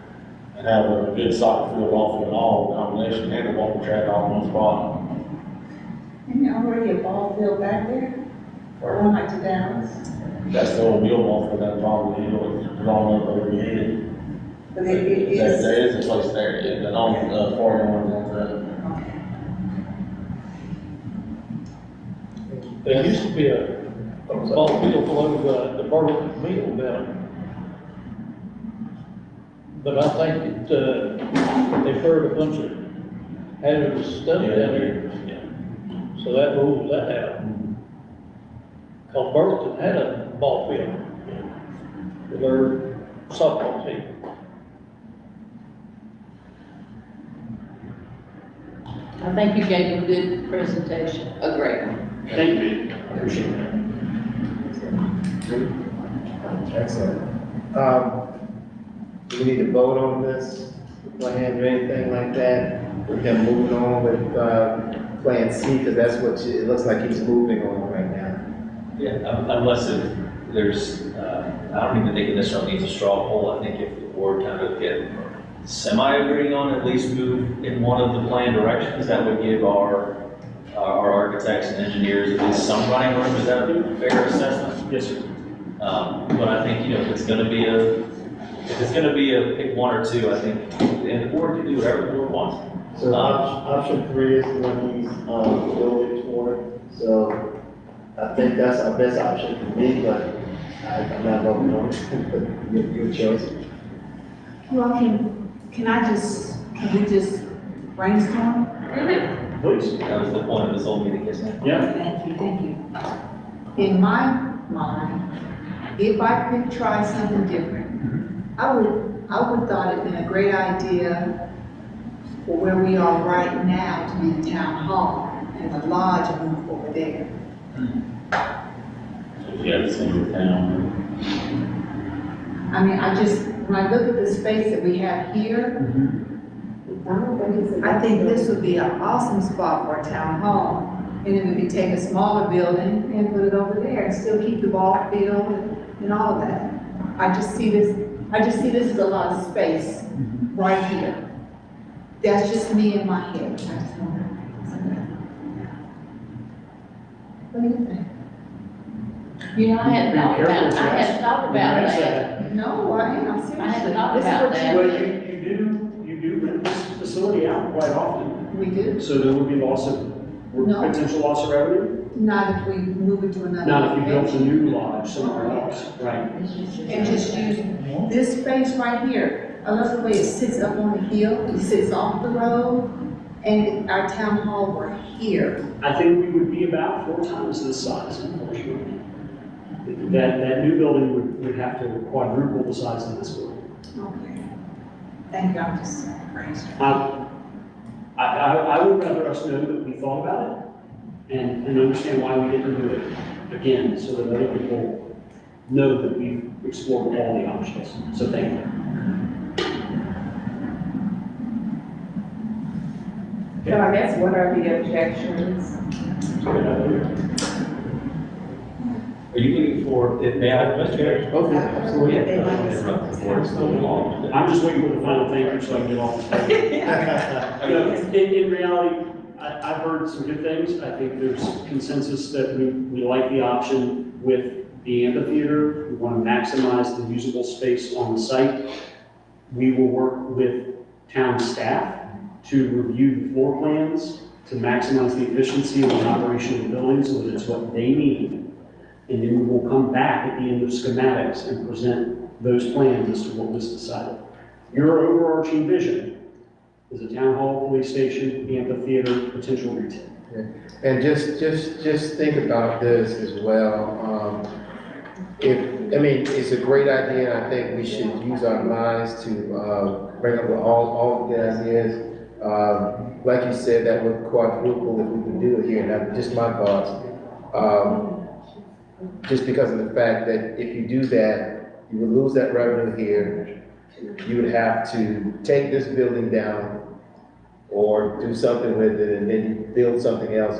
And have a good soccer field, ball field, all combination, and a walking track all in one spot. And already a ball field back there, or one like to Dallas, That's the old Bill ball field, that probably, it's all over the head. but it is. There is a place there, and then on, 41 on that. There used to be a ball field below the Burlington Mill down. But I think they've heard a bunch of hazardous stuff down there. So that rules that out. Cause Burlington had a ball field with their softball team. I think you gave a good presentation, a great one. Thank you, I appreciate that. Excellent. Do we need to vote on this plan or anything like that? We can move on with, Plan C, because that's what it looks like he's moving on right now. Yeah, unless there's, I don't even think it necessarily needs a straw poll. I think if the board kind of get semi-agreeing on at least move in one of the planned directions, that would give our architects and engineers at least some running room. Is that a fair assessment? Yes, sir. But I think, if it's gonna be a pick one or two, I think, and the board can do whatever the board wants. So option 3 is the one he's, building toward, so I think that's our best option for me, but I'm not voting on it. Your choice. Well, can we just brainstorm? Please. That was the point of this whole meeting, isn't it? Yeah. Thank you. In my mind, if I could try something different, I would thought it'd been a great idea for where we are right now to be the town hall and the lodge room over there. So if you have the same town. I mean, when I look at the space that we have here, I think this would be an awesome spot for a town hall. And then we could take a smaller building and put it over there and still keep the ball field and all of that. I just see this as a lot of space right here. That's just me in my head. I just wonder. What do you think? You know, I hadn't Be thought careful, about, I hadn't Jess. thought about Yes, that. No, I am, seriously. I hadn't thought This is about what that. Well, you do rent this facility out quite often, We do, so there would be No. potential loss of revenue. not if we move it to another. Not if you built a location. new lodge somewhere else, right? And just use this space right here. I love the way it sits up on the hill, it sits off the road, and our town hall were here. I think we would be about 4 times this size, unfortunately. That new building would have to quadruple the size of this building. Okay. Thank you, I'm just praised. I would rather us know that we thought about it and understand why we didn't do it again, so that other people know that we've explored all the options. So thank you. So I guess what are the objections? Are you looking for, may I, Mr. Mayor? Okay, absolutely. I'm just waiting for the final thank you so I can get off the stage. In reality, I've heard some good things. I think there's consensus that we like the option with the amphitheater. We want to maximize the usable space on the site. We will work with town staff to review the floor plans, to maximize the efficiency of the operation of the building so that it's what they need. And then we will come back at the end of schematics and present those plans as to what was decided. Your overarching vision is a town hall, police station, amphitheater, potential retail. And just think about this as well. It's a great idea, and I think we should use our minds to bring up all the ideas. Like you said, that would quadruple if we could do it here, and that's just my thoughts. Just because of the fact that if you do that, you would lose that revenue here. You would have to take this building down or do something with it and then build something else.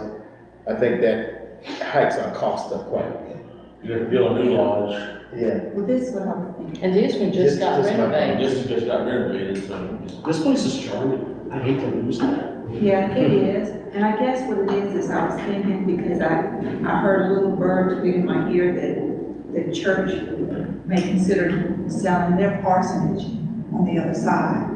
I think that hikes our cost up quite a bit. You have to build a new lodge. Yeah. Well, this is what I'm thinking. And this one just got Just my- renovated. This just got renovated, so. This place is charming. I hate to lose that. Yeah, it is. And I guess what it is I was thinking, because I heard a little bird tweet in my ear that the church may consider selling their parsonage on the other side.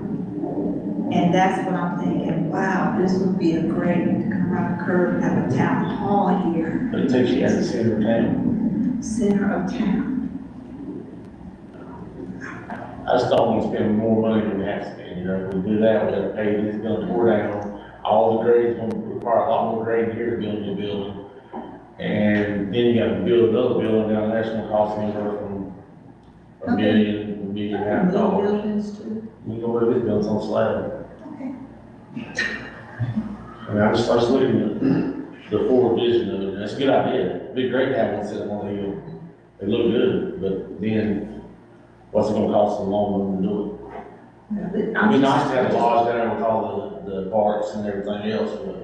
And that's what I'm thinking, wow, this would be a great, to come around the curve and have a town hall here, But it takes you at the center of town. center of town. I just don't want to spend more money than we have to spend, if we do that, we have to pay this building tore down. All the grades going to require a lot more grade here to build a new building. And then you got to build another building down there, that's going to cost anywhere from a million and a half Little dollars. buildings too. You know where this building's on slab. Okay. I mean, I just looking at the forward vision of it, and that's a good idea. It'd be great to have one set up on the hill. They look good, but then what's it gonna cost in the long run to do it? It'd be nice to have a lodge down there with all the parks and everything else, but.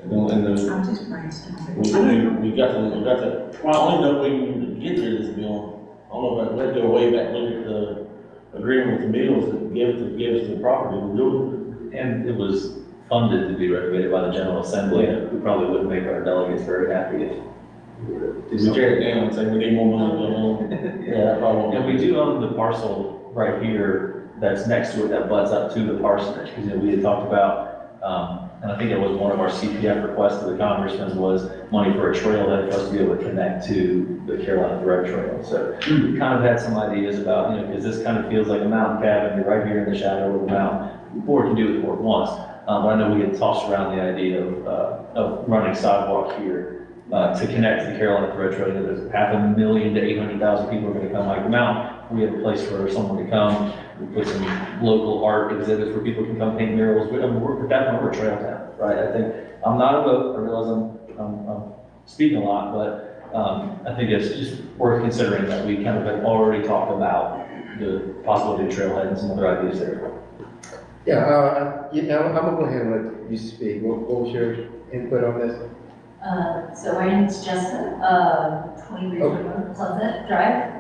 And the, I'm just brainstorming. we got the, well, I only know we can get rid of this bill. I don't know if we have to go way back, look at the agreement with the mills that give us the property to do it. And it was funded to be renovated by the General Assembly, and we probably wouldn't make our delegates very happy if Did we tear it down and say we need more money to go on? Yeah, that probably won't. And we do own the parcel right here that's next to it that butts up to the parsonage, because we had talked about, and I think it was one of our CPF requests to the congressman was money for a trailhead for us to be able to connect to the Carolina Thread Trail. So we kind of had some ideas about, because this kind of feels like a mountain cabin, you're right here in the shadow of the mountain. The board can do it what it wants, but I know we had tossed around the idea of running sidewalk here to connect to the Carolina Thread Trail. There's 500,000 to 800,000 people are going to come hike the mountain. We have a place for someone to come. We put some local art exhibits where people can come paint murals. We're definitely a trail town, right? I think, I'm not a vote, I realize I'm speaking a lot, but I think it's just worth considering that we kind of have already talked about the possibility of trailhead and some other ideas there. Yeah, I'm gonna go ahead and let you speak. What was your input on this? So my name is Jessica, 23 Sunset Drive.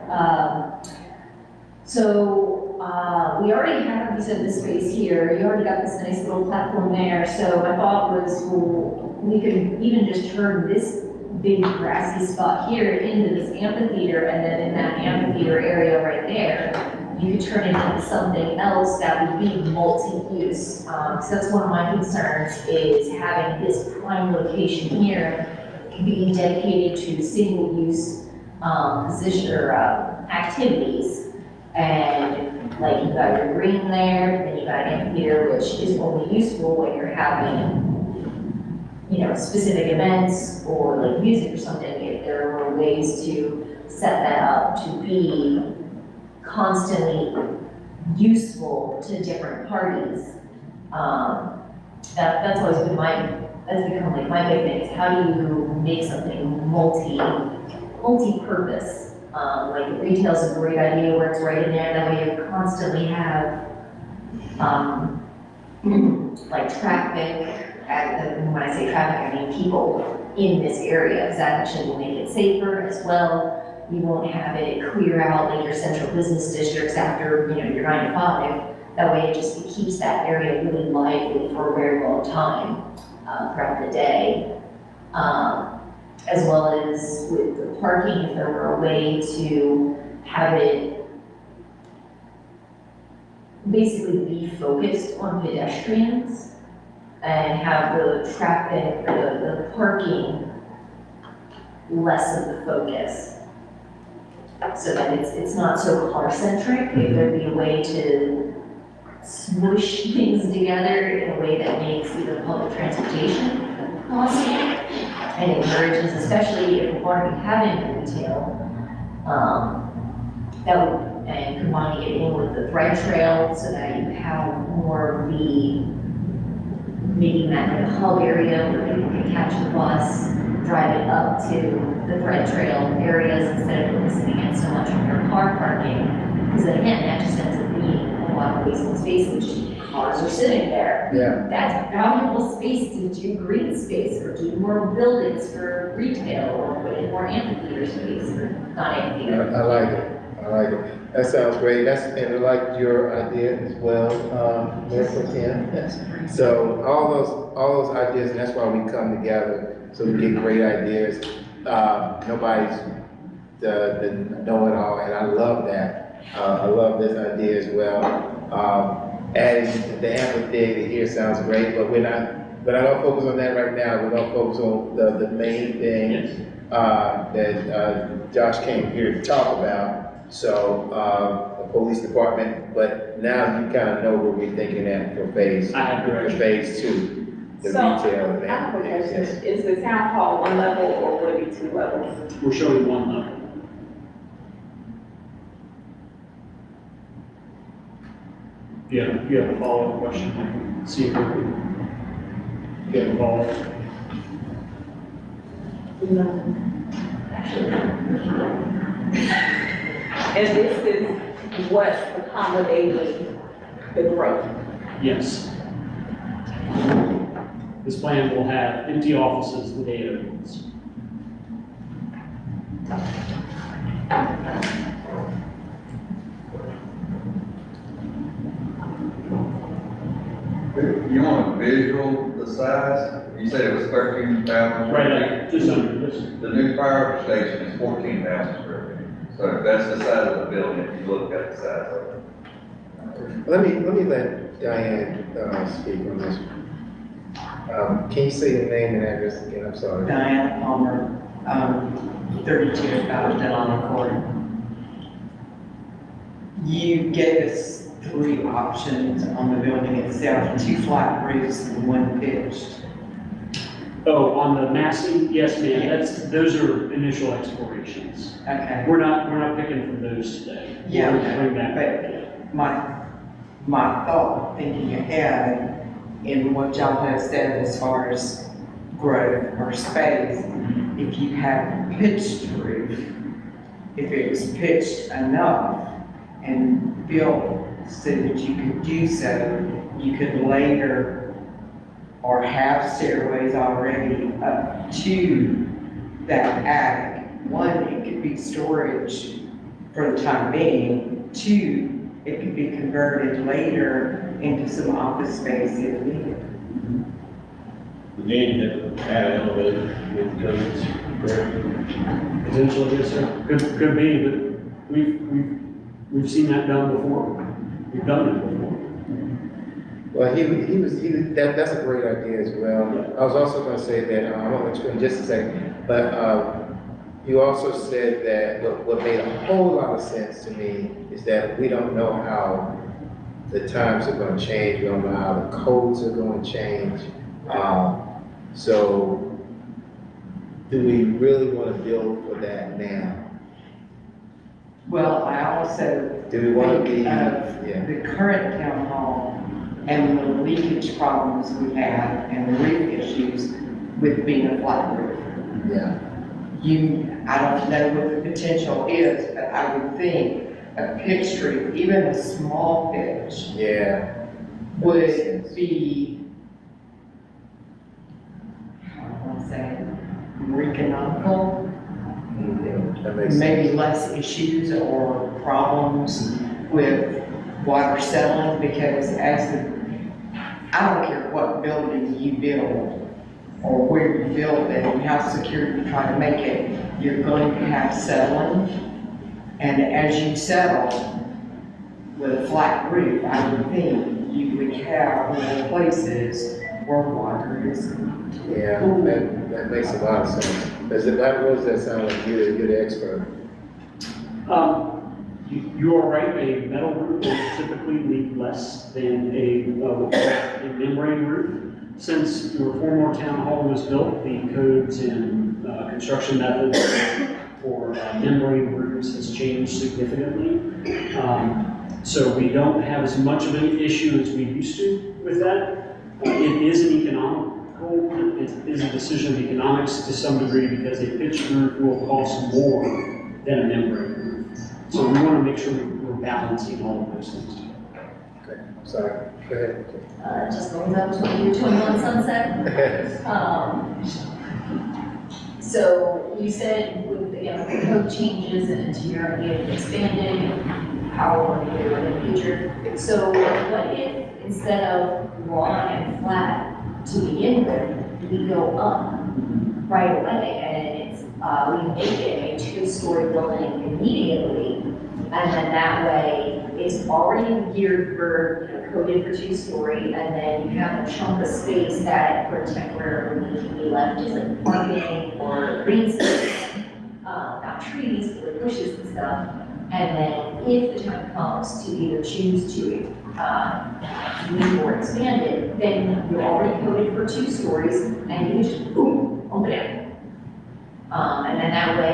We already have, you said, this space here, you already got this nice little platform there, so my thought was, well, we could even just turn this big grassy spot here into this amphitheater, and then in that amphitheater area right there, you could turn it into something else that would be multi-use. So that's one of my concerns, is having this prime location here being dedicated to single-use position or activities. And like you got your green there, then you got an amphitheater, which is only useful when you're having, you know, specific events or like music or something. If there were ways to set that up to be constantly useful to different parties. That's always been that's become like my big thing, is how do you make something multi-purpose? Like retail's a great idea where it's right in there, that way you constantly have, like traffic, when I say traffic, I mean people in this area, because that actually will make it safer as well. You won't have it clear out like your central business districts after, you know, your 9 to 5. That way it keeps that area really lively for a very long time throughout the day. As well as with the parking, if there were a way to have it basically be focused on pedestrians and have the traffic, or the parking less of the focus. So that it's not so car-centric, if there'd be a way to smoosh things together in a way that makes even public transportation possible. And encourages, especially if we're already having retail, and combining it in with the thread trail so that you have more of making that like a hub area where people can catch the bus, drive it up to the thread trail areas instead of focusing it so much on your car parking. Because then again, that just ends up being a lot of wasted space, which cars are sitting there. Yeah. That's valuable space to do green space, or do more buildings for retail, or put in more amphitheater space, or not amphitheater. I like it. That sounds great. And I like your idea as well, Mayor Pro Tem. So all those ideas, and that's why we come together, so we get great ideas. Nobody's the know-it-all, and I love that. I love this idea as well. Adding the amphitheater here sounds great, but we're not gonna focus on that right now. We're gonna focus on the main thing that Josh came here to talk about. So, the police department, but now you kind of know where we're thinking at for phase 2, the retail and I have a amphitheater. question. Yes. Is the town hall 1 level or would it be 2 levels? We're showing 1 level. You have a follow-up question, I can see if we can get a follow-up. And this is what's accommodating the growth. Yes. This plan will have empty offices the day it opens. You want a visual, the size? You said it was 13,000. Right, just under this. The new fire station is 14,000 square feet. So if that's the size of the building, if you look at the size of it. Let me let Diane speak on this. Can you say your name and address again? I'm sorry. Diane Palmer, 32 Delano Court. You gave us 3 options on the building itself, 2 flat roofs and 1 pitched. Oh, on the massing, yes, ma'am, those are initial explorations. Okay. We're not picking from those today. Yeah, We'll bring that. but my thought, thinking ahead in what y'all have said as far as growth or space, if you had a pitched roof, if it was pitched enough and built so that you could do so, you could later or have stairways already up to that attic. One, it could be storage for the time being. Two, it could be converted later into some office space if needed. But then you have to add an elevator with codes, correct? Potentially, yes, sir. Could be, but we've seen that done before. We've done it before. Well, that's a great idea as well. I was also gonna say that, I won't let you go in just a second, but, you also said that what made a whole lot of sense to me is that we don't know how the times are gonna change, we don't know how the codes are gonna change. So, do we really wanna build for that now? Well, I also Do we wanna think be, of yeah, the current town hall and the leakage problems we have and the roof issues with being a flat roof. yeah, I don't know what the potential is, but I would think a pitched roof, even a small pitch, yeah. would be, how do I want to say, more economical, That makes sense. maybe less issues or problems with water settling, because I don't care what building you build or where you build it and how secure you try to make it, you're going to have settling. And as you settle with a flat roof, I would think you would have little places where water is. Yeah, that makes a lot of sense. Does that sound like you're the expert? You are right, a metal roof will typically leak less than a membrane roof. Since the Reformore Town Hall was built, the codes and construction methods for membrane roofs has changed significantly. So we don't have as much of an issue as we used to with that. It is an economical, it is a decision of economics to some degree because a pitched roof will cost more than a membrane roof. So we want to make sure we're balancing all of those things. Okay, sorry, go ahead. Just going back to your 21 Sunset. So you said with the code changes and you're getting expanded, how we're going to do it in the future. So what if instead of long and flat to begin with, we go up right away and it's, we make it a two-story building immediately, and then that way it's already geared for, coded for two-story, and then you have a chunk of space that for temporarily can be left as like parking or green space, not trees, but bushes and stuff. And then if the time comes to either choose to leave or expand it, then you're already coded for two stories, and you just boom, open it. And then that way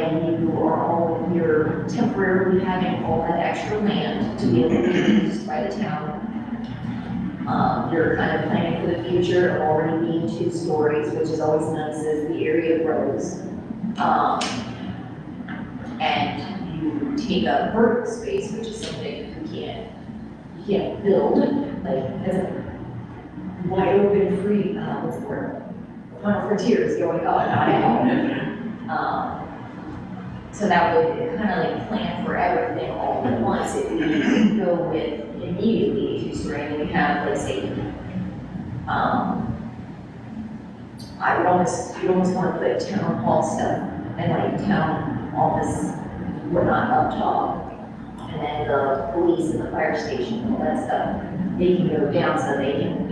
you're temporarily having all that extra land to be able to be used by the town. You're kind of planning for the future of already being two stories, which is always nice as the area grows. And you take up vertical space, which is something you can't build, like as a wide open, free, what's the word? Final frontier is going on, not at all. So that would kind of like plan for everything all at once. If we go with immediately two-story, and we have, let's say, you'd almost want to put town hall stuff and like town office, whatnot up top. And then the police and the fire station and all that stuff, they can go down so they can,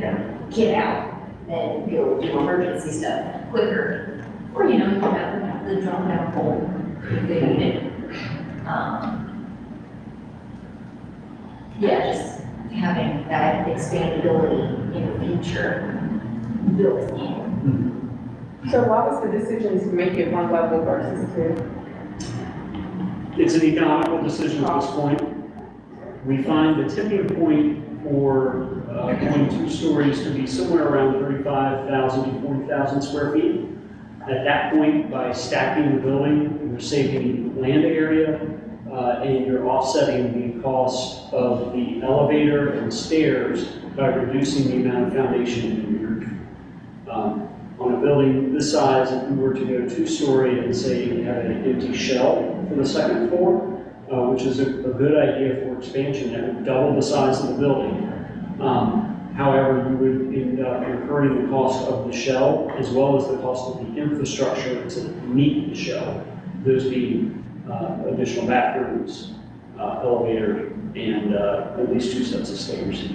get out and go do emergency stuff quicker. Or, you can have the drop down pole if they need it. Yeah, just having that expandability in the future built in. So why was the decision to make it one level versus two? It's an economical decision at this point. We find the tipping point for going two stories to be somewhere around 35,000 to 40,000 square feet. At that point, by stacking the building, you're saving land area, and you're offsetting the cost of the elevator and stairs by reducing the amount of foundation in your roof. On a building this size, if we were to go two-story and say you have an empty shell for the second floor, which is a good idea for expansion, that would double the size of the building. However, you would end up incurring the cost of the shell as well as the cost of the infrastructure to meet the shell. Those being additional bathrooms, elevator, and at least 2 sets of stairs.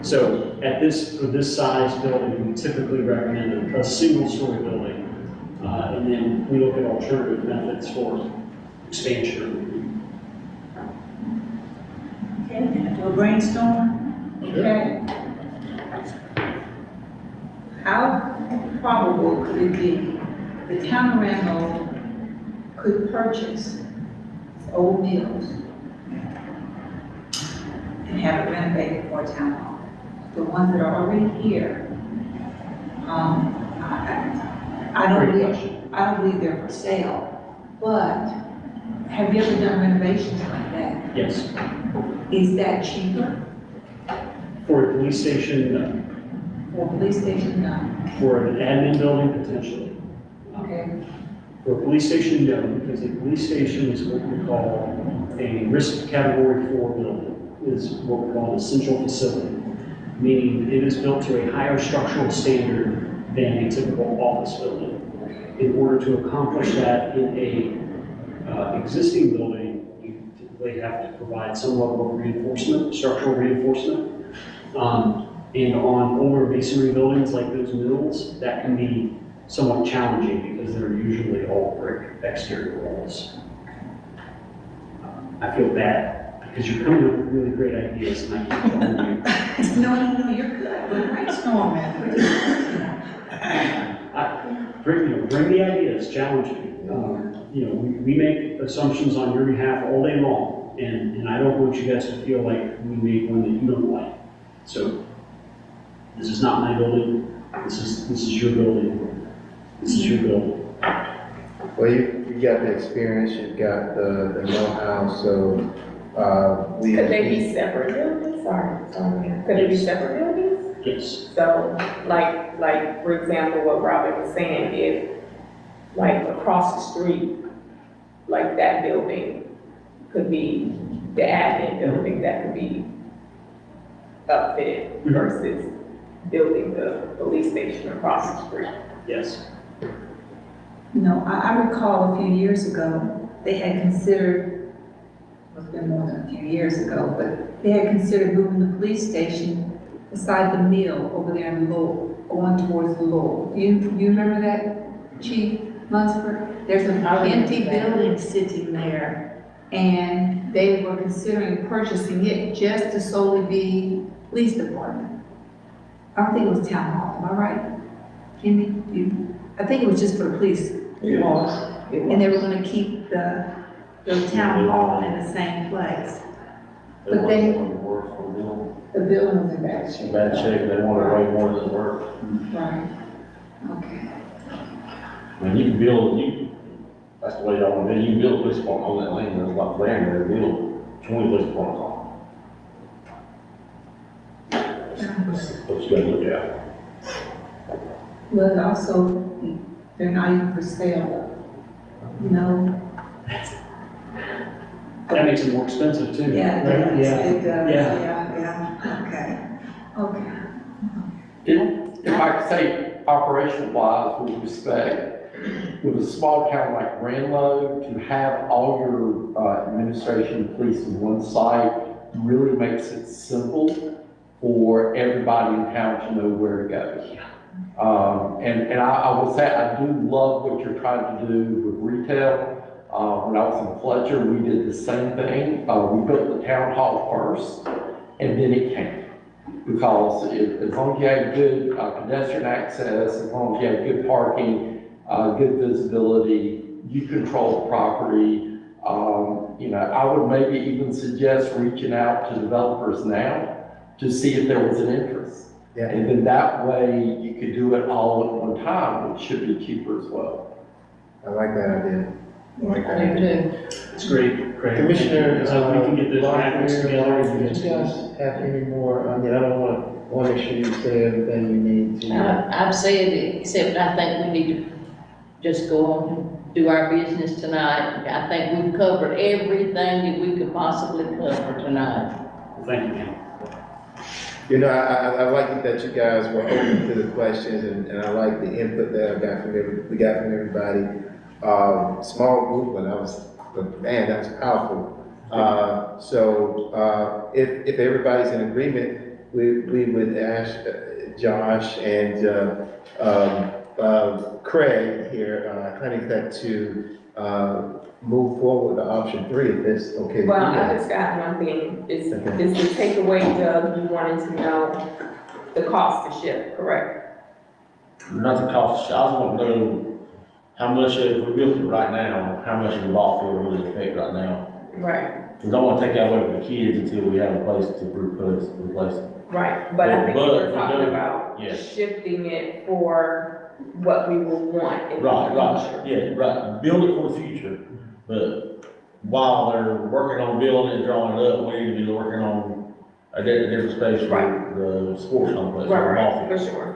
So for this size building, we typically recommend a single-story building, and then we look at alternative methods for expansion. Okay, do a brainstorm? Okay. How probable could it be the town of Ranlo could purchase old mills and have it renovated for a town hall? The ones that are already here, I don't believe they're for sale, but have you ever done renovations like that? Yes. Is that cheaper? For a police station, no. For a police station, no. For an admin building, potentially. Okay. For a police station, no, because a police station is what we call a risk category 4 building, is what we call an essential facility, meaning it is built to a higher structural standard than a typical office building. In order to accomplish that in a existing building, you typically have to provide some level of reinforcement, structural reinforcement. And on older masonry buildings like those mills, that can be somewhat challenging because they're usually all brick exterior walls. I feel bad because you're coming up with really great ideas and I keep telling you. No, you're good. We're brainstorming. Bring the ideas, challenge me. We make assumptions on your behalf all day long, and I don't want you guys to feel like we made one that you don't like. So, this is not my building, this is your building, this is your building. Well, you got the experience, you've got the know-how, so, Could they be separate buildings? Sorry. Could they be separate buildings? Yes. So, like, for example, what Robert was saying, if, like, across the street, like that building could be the admin building that could be upfitted versus building the police station across the street. Yes. No, I recall a few years ago, they had considered, it's been more than a few years ago, but they had considered moving the police station beside the mill over there in Lowell, going towards Lowell. You remember that, Chief Lunsford? There's an empty building sitting there, and they were considering purchasing it just to solely be police department. I don't think it was town hall, am I right? Kenny, I think it was just for the police. And they were gonna keep the town hall in the same place. But the building was in bad shape. Bad shape, they wanted way more than it's worth. Right, okay. I mean, you can build, that's the way y'all want to do it. You can build a police department on that land, there's a lot of land there, build 20 police departments on. But you gotta look at. But also, they're not even for sale. No. That makes it more expensive too. Yeah, it right? does, Yeah. it does, Yeah. okay. If I could say operational wise, with respect, with a small town like Ranlo, to have all your administration, police in one site really makes it simple for everybody in town to know where to go. And I will say, I do love what you're trying to do with retail. When I was in Fletcher, we did the same thing. We built the town hall first, and then it came. Because as long as you had good pedestrian access, as long as you had good parking, good visibility, you control the property. I would maybe even suggest reaching out to developers now to see if there was an interest. Yeah. And then that way you could do it all at one time, which should be cheaper as well. I like that idea. I like that I do idea. too. It's great, Craig. Commissioner, Because if we can get those graphics together. do you guys have any more, I mean, I don't want to make sure you say everything you need to. I've said it, except I think we need to just go on and do our business tonight. I think we've covered everything that we could possibly cover tonight. Thank you, Ken. You know, I like that you guys were open to the questions, and I like the input that we got from everybody. Small group, but man, that was powerful. If everybody's in agreement, we would ask Josh and Craig here, Honeycutt, to move forward to option 3, if that's okay with you Well, I guys. just got one thing, is Okay. the takeaway, Doug, you wanted to know the cost to ship, correct? Not the cost, I just want to know how much, if we built it right now, how much of the ball field would it affect right now? Right, Because I don't want to take that away from the kids until we have a place to replace it. right, but I think But- we're talking about yeah. shifting it for what we will want in the Right, future. yeah, right, build it for the future, but while they're working on building it and drawing it up, we need to be working on a different space Right. for the sports complex, Right, for the ball right, field. for sure,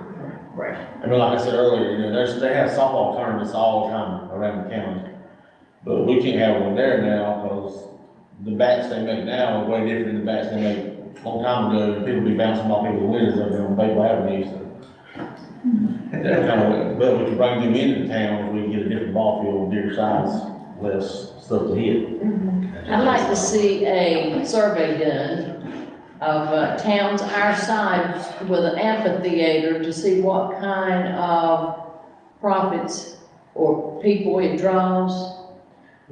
right. I mean, like I said earlier, you know, they have softball tournaments all the time around the county, but we can't have one there now, because the bats they make now are way different than the bats they made a long time ago, and people be bouncing off people's windows up there on Maple Avenue, so. That kind of, but we can bring them into town if we can get a different ball field, bigger size, less stuff to hit. I'd like to see a survey done of towns our size with an amphitheater to see what kind of profits or people it draws.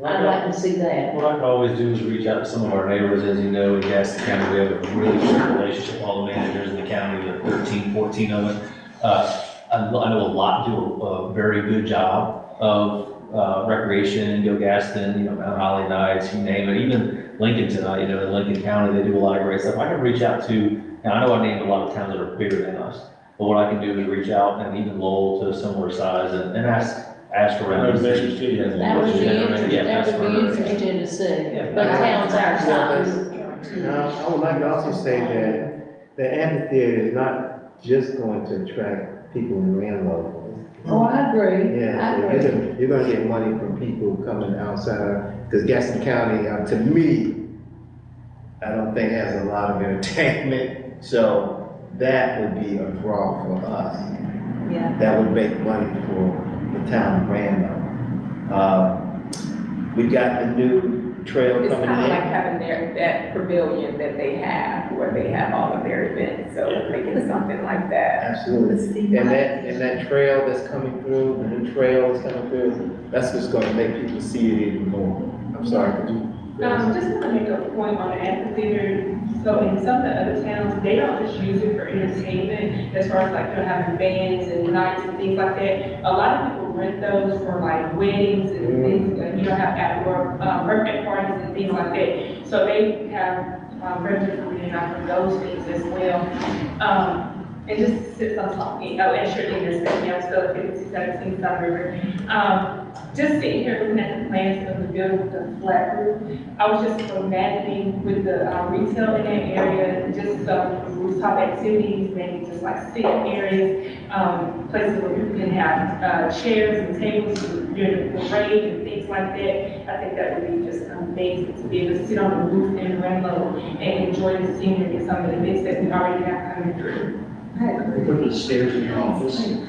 I'd like to see that. What I can always do is reach out to some of our neighbors, as you know, in Gaston County, we have a really good relationship, all the managers in the county, the 13, 14 of them. I know a lot do a very good job of recreation, Go Gaston, you know, Mount Holly Nights, you name it, even Lincoln tonight, you know, in Lincoln County, they do a lot of great stuff. I can reach out to, now I know I named a lot of towns that are bigger than us, but what I can do is reach out and even Lowell to a similar size and ask I around. know Measure City has. That would be interesting, Yeah, that that's would be where- interesting to see, Yeah. but towns our size. Now, I would like to also say that the amphitheater is not just going to attract people in Ranlo. Oh, I agree, Yeah, I so agree. you're gonna get money from people coming outside, because Gaston County, to me, I don't think has a lot of entertainment, so that would be a draw for us. Yeah. That would make money for the town of Ranlo. We got the new trail It's coming kind of in. like having that pavilion that they have, where they have all of their events, so making something like that. Absolutely. And that trail that's coming through, the new trail that's coming through, that's what's gonna make people see it even more. I'm sorry, could you? Just want to make a point on the amphitheater. So in some of the other towns, they don't just use it for entertainment, as far as like, you know, having bands and nights and things like that. A lot of people rent those for like weddings and things, like, you know, have outdoor, birthday parties and things like that. So they have, revenue coming in off of those things as well. And just sit on top, you know, and sure, there's, you know, still 50, 17 Sun River. Just sitting here looking at the plans of the building with the flat roof, I was just imagining with the retail in that area, just some rooftop activities, maybe just like sitting areas, places where people can have chairs and tables during the parade and things like that. I think that would be just amazing to be able to sit on the roof in Ranlo and enjoy the scenery and some of the events that we already have coming through. Put the stairs in your office. You can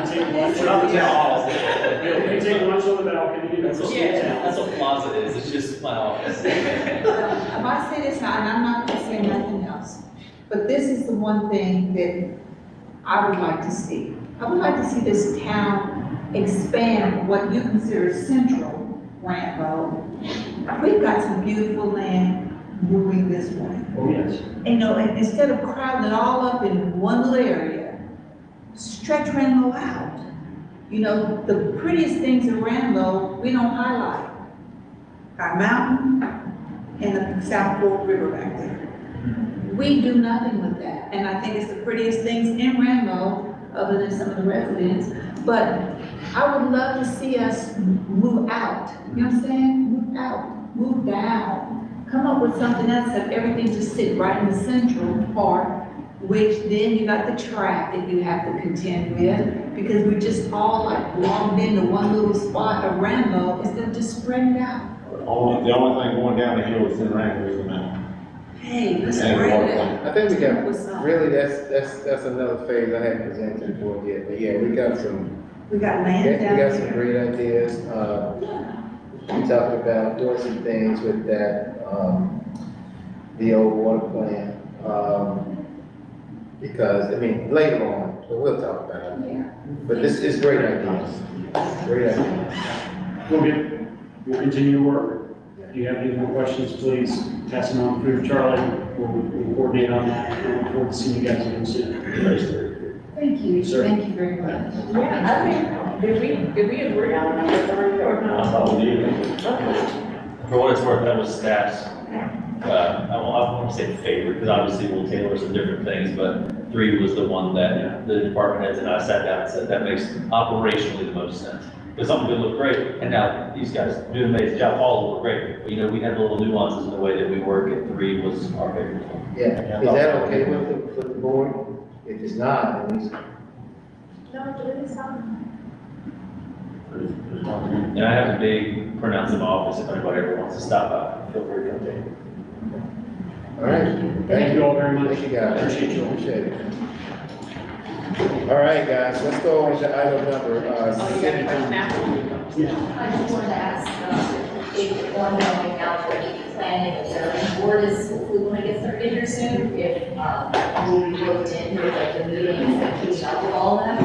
take lunch Not the town hall. You can take lunch on the balcony, that's a That's what Plaza is, it's just my office. I might say this now, and I'm not gonna say nothing else, but this is the one thing that I would like to see. I would like to see this town expand what you consider central Ranlo. We've got some beautiful land moving this way. Oh, yes. And, you know, and instead of crowding it all up in one little area, stretch Ranlo out. You know, the prettiest things in Ranlo, we don't highlight. Our mountain and the South Fork River back there. we do nothing with that. And I think it's the prettiest things in Ranlo, other than some of the residents. But I would love to see us move out, you know what I'm saying? Move out, move down, come up with something else, have everything just sit right in the central part, which then you got the track that you have to contend with, because we just all like logged into one little spot of Ranlo instead of just spreading it out. The only thing going down the hill is in Rankin is the mountain. Hey, let's And spread water it plant. out. I think we got, What's up? really, that's another phase I hadn't presented to the board yet, but yeah, we got some, We got we land down got some there. great ideas. We talking about doing some things with that, the old water plant, because, I mean, later on, but we'll talk about it. Yeah. But this is great ideas, great ideas. We'll continue to work. If you have any more questions, please pass them on through Charlie. We'll coordinate on that. I look forward to seeing you guys again soon. Thank you, Sir. thank you very much. Yeah, I think, did we agree on number 3 or I no? thought we did. Okay. For what it's worth, that was staff's, I won't say favorite, because obviously we'll tailor some different things, but 3 was the one that the department heads and I sat down and said, that makes operationally the most sense. Because something could look great, and now these guys do an amazing job, all look great, but the little nuances in the way that we work, and 3 was our favorite one. Yeah, is that okay with the board? If it's not, then No, do it fine. And I have a big printouts in my office, if anybody ever wants to stop by, feel free to come take it. all right. Thank you all very much. Thank you, guys. Appreciate you. Appreciate it. All right, guys, let's go on to item number, Oh, you got a question now? I just wanted to ask, if ongoing now for the planning and zoning board is hopefully going to get started here soon, if, will be looked into, like the meetings and keeping up with all that?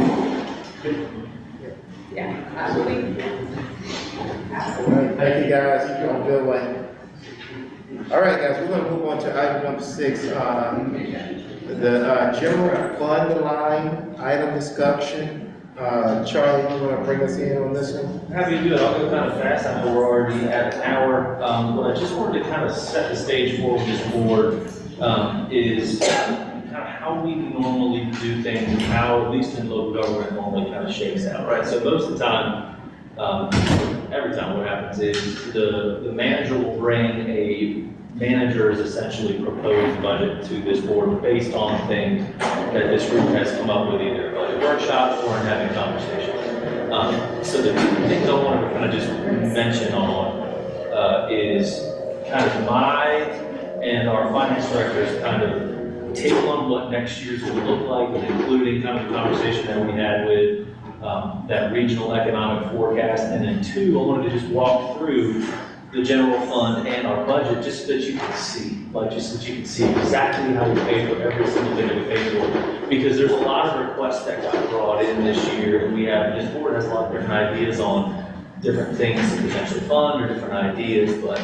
Yeah, I believe. All right, thank you, guys. On Bill Lane. All right, guys, we're gonna move on to item number 6, the general fund line item discussion. Charlie, you wanna bring us in on this one? Happy to do it, I'll go kind of fast, I know we're already at an hour, but I just wanted to kind of set the stage for this board, is kind of how we normally do things, and how, at least in local government, normally kind of shakes out, right? So most of the time, every time what happens is the manager will bring a manager's essentially proposed budget to this board based on things that this group has come up with, either a budget workshop or in having conversations. So the things I wanted to kind of just mention on is kind of my and our finance director's kind of take on what next year's will look like, and including kind of the conversation that we had with that regional economic forecast. And then 2, I wanted to just walk through the general fund and our budget, just so that you can see, just so that you can see exactly how we pay for every single thing that we pay for. Because there's a lot of requests that got brought in this year, and this board has a lot of different ideas on different things to potentially fund or different ideas, but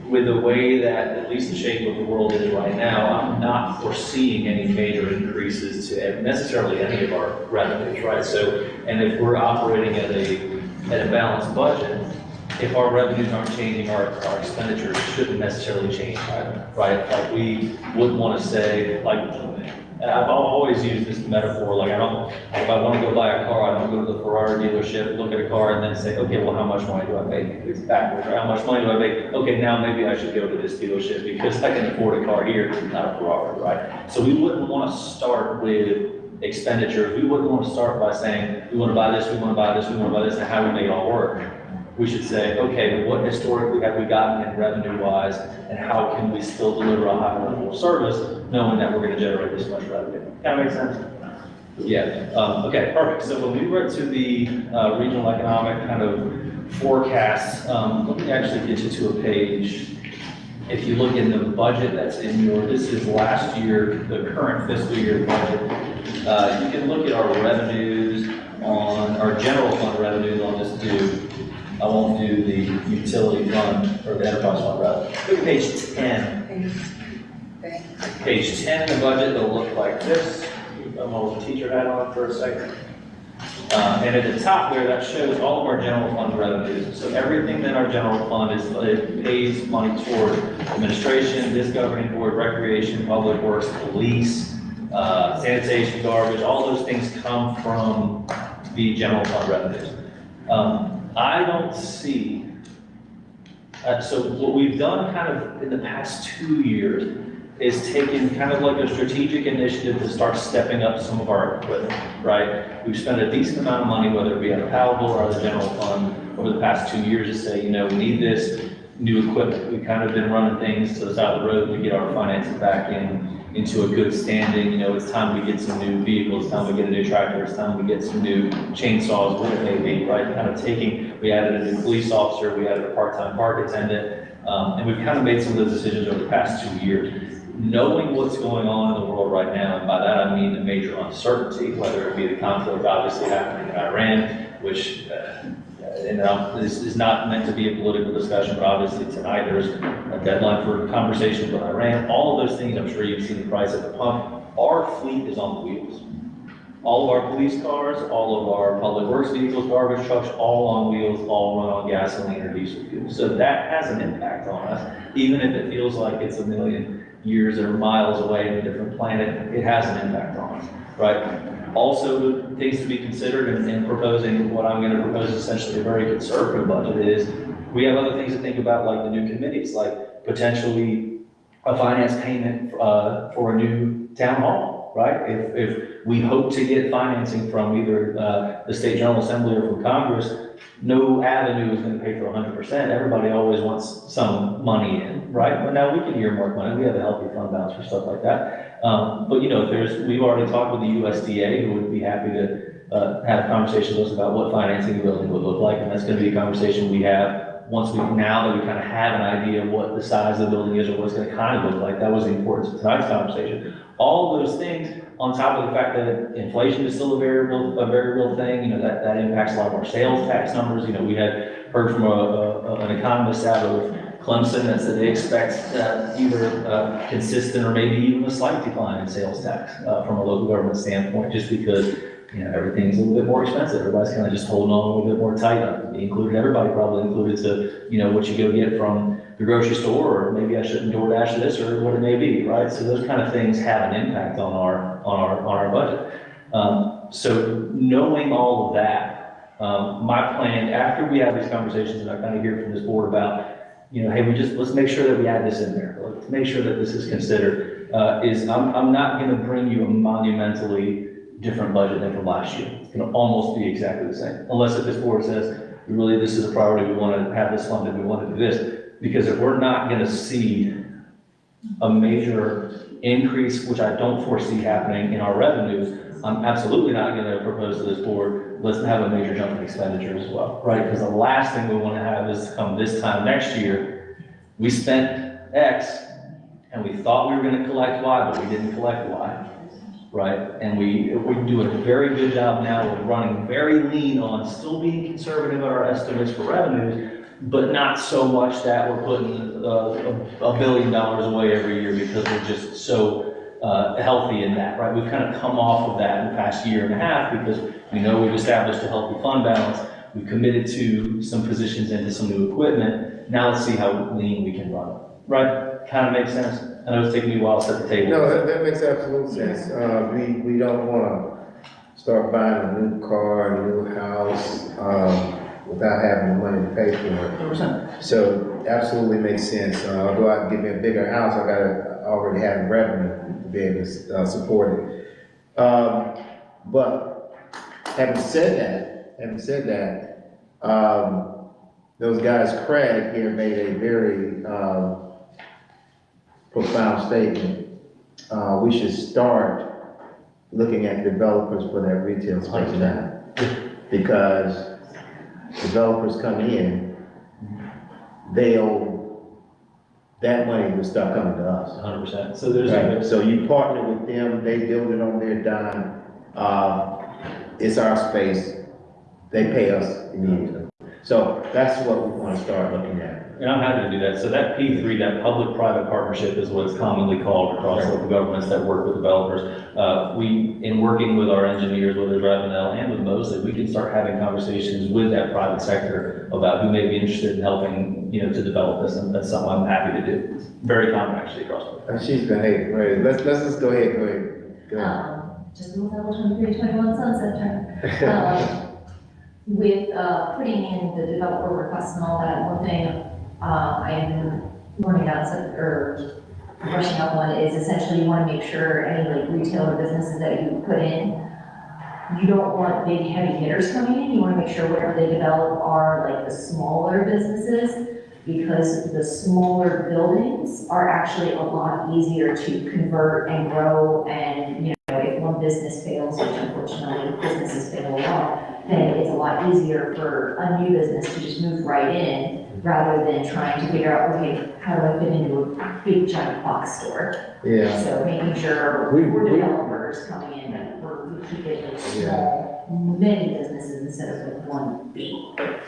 with the way that at least the shape of the world is right now, I'm not foreseeing any major increases to necessarily any of our revenues, right? So, and if we're operating at a balanced budget, if our revenues aren't changing, our expenditures shouldn't necessarily change either, right? Like, we wouldn't want to say, and I've always used this metaphor, if I want to go buy a car, I don't go to the Ferrari dealership, look at a car, and then say, okay, well, how much money do I make? It's backwards, right? How much money do I make? Okay, now maybe I should go to this dealership because I can afford a car here, not a Ferrari, right? So we wouldn't want to start with expenditures. We wouldn't want to start by saying, we want to buy this, we want to buy this, we want to buy this, and how do we make it all work? We should say, okay, what historically have we gotten in revenue-wise, and how can we still deliver a high level of service, knowing that we're going to generate this much revenue? Kind of make sense? Yeah. Okay, perfect. So when we went to the regional economic kind of forecasts, let me actually get you to a page. If you look in the budget that's in this is last year, the current fiscal year budget. You can look at our revenues on our general fund revenues on this due. I won't do the utility fund or the enterprise fund revenue. Look at page 10. Page 10 in the budget, it'll look like this. I'm a little teacher hat on for a second. And at the top there, that shows all of our general fund revenues. So everything in our general fund it pays money toward administration, this governing board, recreation, public works, police, sanitation, garbage, all those things come from the general fund revenues. I don't see, so what we've done kind of in the past 2 years is taken kind of like a strategic initiative to start stepping up some of our equipment, right? We've spent a decent amount of money, whether it be on a paddle or the general fund, over the past 2 years to say, we need this new equipment. We've kind of been running things to the side of the road to get our finances back into a good standing. It's time we get some new vehicles, it's time we get a new tractor, it's time we get some new chainsaws, what it may be, right? Kind of we added a new police officer, we added a part-time park attendant, and we've kind of made some of those decisions over the past 2 years. Knowing what's going on in the world right now, and by that I mean the major uncertainty, whether it be the conflict obviously happening in Iran, which this is not meant to be a political discussion, but obviously tonight there's a deadline for conversations with Iran. All of those things, I'm sure you've seen the price at the pump. Our fleet is on the wheels. All of our police cars, all of our public works vehicles, garbage trucks, all on wheels, all run on gasoline or diesel fuel. So that has an impact on us, even if it feels like it's a million years or miles away in a different planet, it has an impact on us, right? Also, things to be considered in proposing what I'm going to propose essentially a very conservative budget is we have other things to think about, like the new committees, like potentially a finance payment for a new town hall, right? If we hope to get financing from either the state general assembly or from Congress, no avenue is going to pay for 100%. Everybody always wants some money in, right? But now we can earmark money. We have a healthy fund balance for stuff like that. But we've already talked with the USDA, who would be happy to have conversations with us about what financing the building would look like, and that's going to be a conversation we have now that we kind of have an idea of what the size of the building is or what it's going to kind of look like. That was the importance of tonight's conversation. All of those things, on top of the fact that inflation is still a very real thing, that impacts a lot of our sales tax numbers. We had heard from an economist out of Clemson that said they expect either consistent or maybe even a slight decline in sales tax from a local government standpoint, just because everything's a little bit more expensive. Everybody's kind of just holding on a little bit more tight. Everybody probably included to what you go get from the grocery store, or maybe I shouldn't DoorDash this, or what it may be, right? So those kind of things have an impact on our budget. So knowing all of that, my plan after we have these conversations, and I kind of hear from this board about, hey, let's make sure that we add this in there. Let's make sure that this is considered. I'm not going to bring you a monumentally different budget than from last year. It's going to almost be exactly the same, unless if this board says, really, this is a priority, we want to have this funded, we want to do this. Because if we're not going to see a major increase, which I don't foresee happening in our revenues, I'm absolutely not going to propose to this board, let's have a major jump in expenditure as well, right? Because the last thing we want to have is come this time next year, we spent X, and we thought we were going to collect Y, but we didn't collect Y. Right, and we do a very good job now of running very lean on still being conservative in our estimates for revenues, but not so much that we're putting $1 billion away every year because we're just so healthy in that, right? We've kind of come off of that in the past year and a half because we know we've established a healthy fund balance. We've committed to some positions into some new equipment. Now let's see how lean we can run it, right? Kind of makes sense. I know it's taking me a while to set the table. No, that makes absolute sense. We don't want to start buying a new car, a new house, without having the money to pay for it. 100%. So absolutely makes sense. Although I can get me a bigger house, I gotta already have revenue to be able to support it. But having said that, those guys, Craig here made a very profound statement. We should start looking at developers for that retail space now. Because developers come in, that money will start coming to us. 100%. So there's right. So you partner with them, they build it on their dime. It's our space, they pay us immediately. So that's what we want to start looking at. And I'm happy to do that. So that P3, that public-private partnership is what it's commonly called across local governments that work with developers. In working with our engineers, whether it's Ranlo and with Mosley, we can start having conversations with that private sector about who may be interested in helping, to develop this, and that's something I'm happy to do. It's very common actually across the. And she's been, hey, great, let's just go ahead. Go ahead. Just a little 2321 Sunset Term. With putting in the developer requests and all that, one thing I am learning about, or brushing up on, is essentially you want to make sure any like retail or businesses that you put in, you don't want big heavy hitters coming in. You want to make sure whatever they develop are like the smaller businesses, because the smaller buildings are actually a lot easier to convert and grow. And if one business fails, which unfortunately businesses fail a lot, then it's a lot easier for a new business to just move right in, rather than trying to figure out, okay, how do I fit into a big giant box store? Yeah. So making sure we're developers coming in, that we keep it like small, many businesses instead of like one big.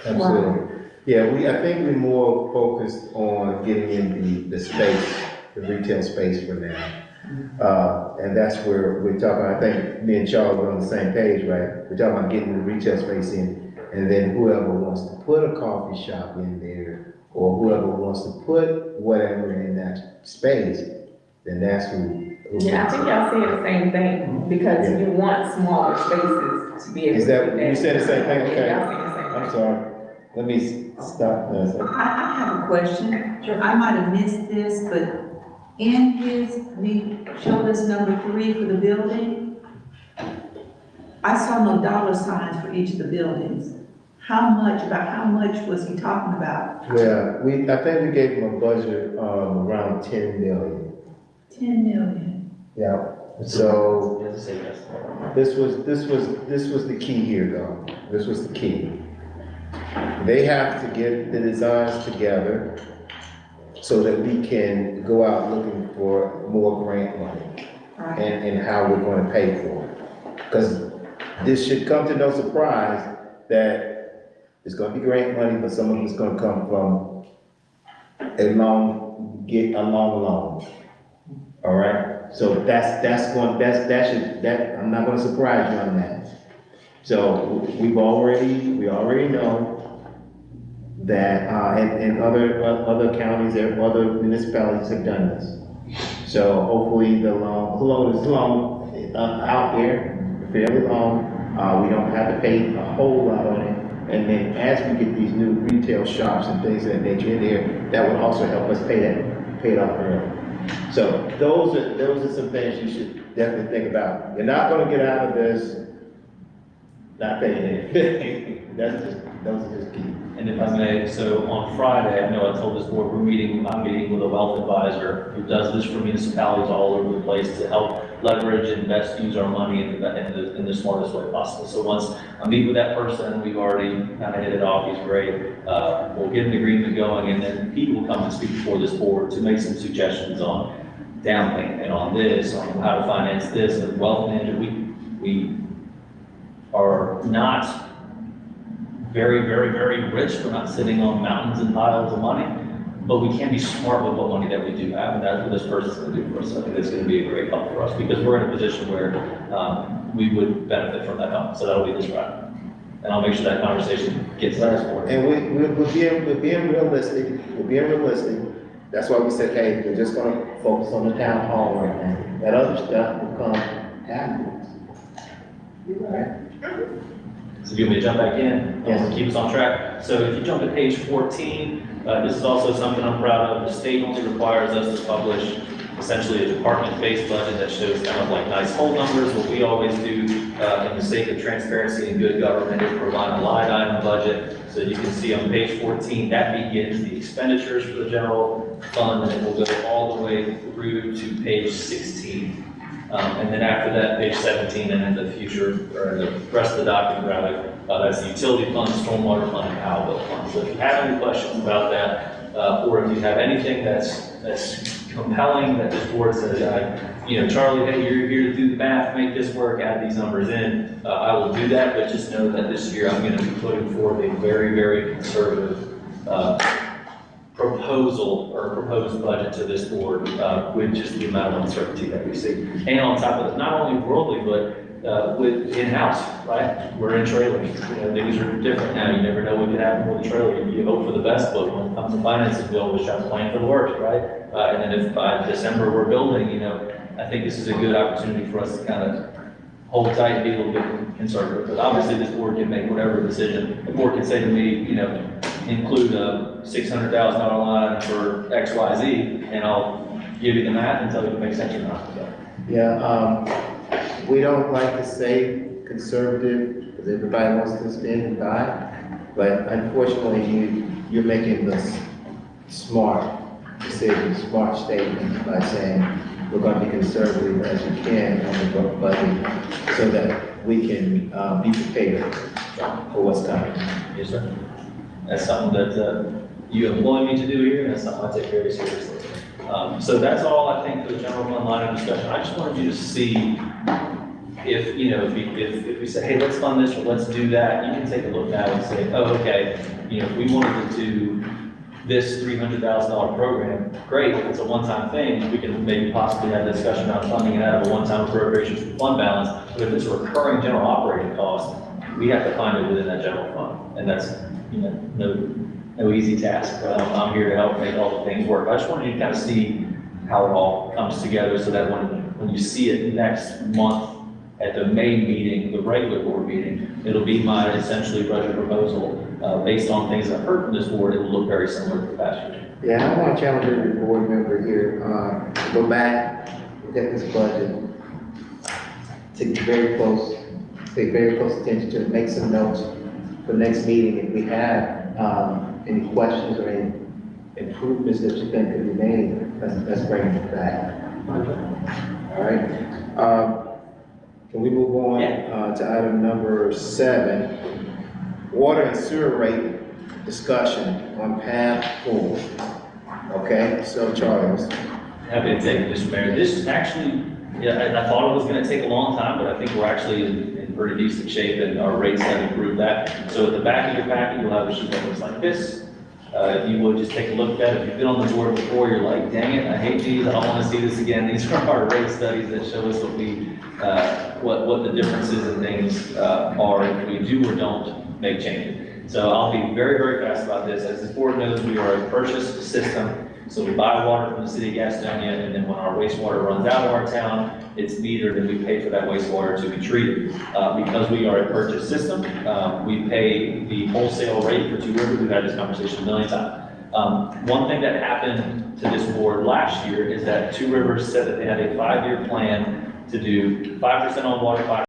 Absolutely. Yeah, I think we're more focused on getting in the space, the retail space for now. And that's where we're talking, I think me and Charles are on the same page, right? We're talking about getting the retail space in, and then whoever wants to put a coffee shop in there, or whoever wants to put whatever in that space, then that's who. Yeah, I think y'all saying the same thing, because you want smaller spaces to be able to. Is that, you said the same thing? Okay. Yeah, y'all saying the same thing. I'm sorry. Let me stop. I have a question. I might have missed this, but in he showed us number 3 for the building. I saw no dollar signs for each of the buildings. About how much was he talking about? Yeah, I think we gave him a budget, around 10 million. 10 million. Yeah, so this was the key here, though. This was the key. They have to get the designs together so that we can go out looking for more grant money and how we're going to pay for it. Because this should come to no surprise that there's going to be grant money, but some of it's going to come from a long loan. All right, so I'm not going to surprise you on that. So we already know that, and other counties, other municipalities have done this. So hopefully the loan is long, out there, fairly long. We don't have to pay a whole lot on it. And then as we get these new retail shops and things of that nature in there, that would also help us pay it off early. So those are some things you should definitely think about. You're not gonna get out of this not paying anything. Those are just key. And if I may, so on Friday, I know I told this board, I'm meeting with a wealth advisor who does this for municipalities all over the place to help leverage and best use our money in the smartest way possible. So once I meet with that person, we've already kind of hit it off, he's great. We'll get an agreement going, and then Pete will come and speak before this board to make some suggestions on down payment, on this, on how to finance this, and wealth management. We are not very, very, very rich. We're not sitting on mountains and piles of money, but we can be smart with what money that we do have, and that's what this person's going to do for us. I think it's going to be a great help for us, because we're in a position where we would benefit from that help. So that'll be this Friday. And I'll make sure that conversation gets to this board. And we're being realistic. We're being realistic. That's why we said, hey, we're just going to focus on the town hall right now. That other stuff will come afterwards. Right? So if you want me to jump back in, Yes. keep us on track. So if you jump to page 14, this is also something I'm proud of. The state only requires us to publish essentially a department-based budget that shows kind of like nice whole numbers. What we always do in the sake of transparency and good government is provide a line item budget. So you can see on page 14, that begins the expenditures for the general fund, and it will go all the way through to page 16. And then after that, page 17, and then the future, or the rest of the document rather, that's the utility fund, stormwater fund, and power bill fund. So if you have any questions about that, or if you have anything that's compelling that this board says, Charlie, hey, you're here to do the math, make this work, add these numbers in, I will do that, but just know that this year I'm going to be putting forth a very, very conservative proposal or proposed budget to this board, with just the amount of uncertainty that we see. And on top of it, not only worldly, but with in-house, right? We're in trailers, things are different now, you never know what could happen with a trailer. You hope for the best, but when it comes to finances, we always try to plan for the worst, right? And then if by December we're building, I think this is a good opportunity for us to kind of hold tight and be a little bit conservative. But obviously, this board can make whatever decision. The board can say to me, include a $600,000 line for X, Y, Z, and I'll give you the math and tell you if it makes sense or not. So. Yeah, we don't like to say conservative, because everybody wants to spend and buy, but unfortunately, you're making this smart decision, smart statement by saying, we're going to be conservative as we can on the budget so that we can be prepared for what's coming. Yes, sir. That's something that you employ me to do here, and that's something I take very seriously. So that's all I think for the general fund line of discussion. I just wanted you to see if we say, hey, let's fund this or let's do that, you can take a look now and say, oh, okay, if we wanted to do this $300,000 program, great, if it's a one-time thing, we can maybe possibly have a discussion about funding it out of a one-time appropriation from fund balance, but if it's a recurring general operating cost, we have to find it within that general fund, and that's, no easy task. I'm here to help make all the things work. I just wanted you to kind of see how it all comes together, so that when you see it next month at the May meeting, the regular board meeting, it'll be my essentially budget proposal. Based on things I've heard from this board, it will look very similar to the past year. Yeah, I want to challenge every board member here, to go back, look at this budget, take very close attention to it, make some notes for next meeting. If we have, any questions or any improvements that you think could be made, let's bring it back. All right. Can we move on, to item number 7? Water and sewer rate discussion on path forward. Okay, so Charles. Happy to take this, Mayor. This is actually, I thought it was going to take a long time, but I think we're actually in pretty decent shape, and our rates have improved that. So at the back of your packet, you'll have a sheet that looks like this. If you would just take a look at it. If you've been on the board before, you're like, dang it, I hate these, I don't want to see this again. These are our rate studies that show us what the differences and things are if we do or don't make changes. So I'll be very, very fast about this. As the board knows, we are a purchased system. So we buy water from the city of Gastonia, and then when our wastewater runs out of our town, it's metered and we pay for that wastewater to be treated. Because we are a purchased system, we pay the wholesale rate for Two Rivers. We've had this conversation a million times. One thing that happened to this board last year is that Two Rivers said that they had a 5-year plan to do 5% on water, 5%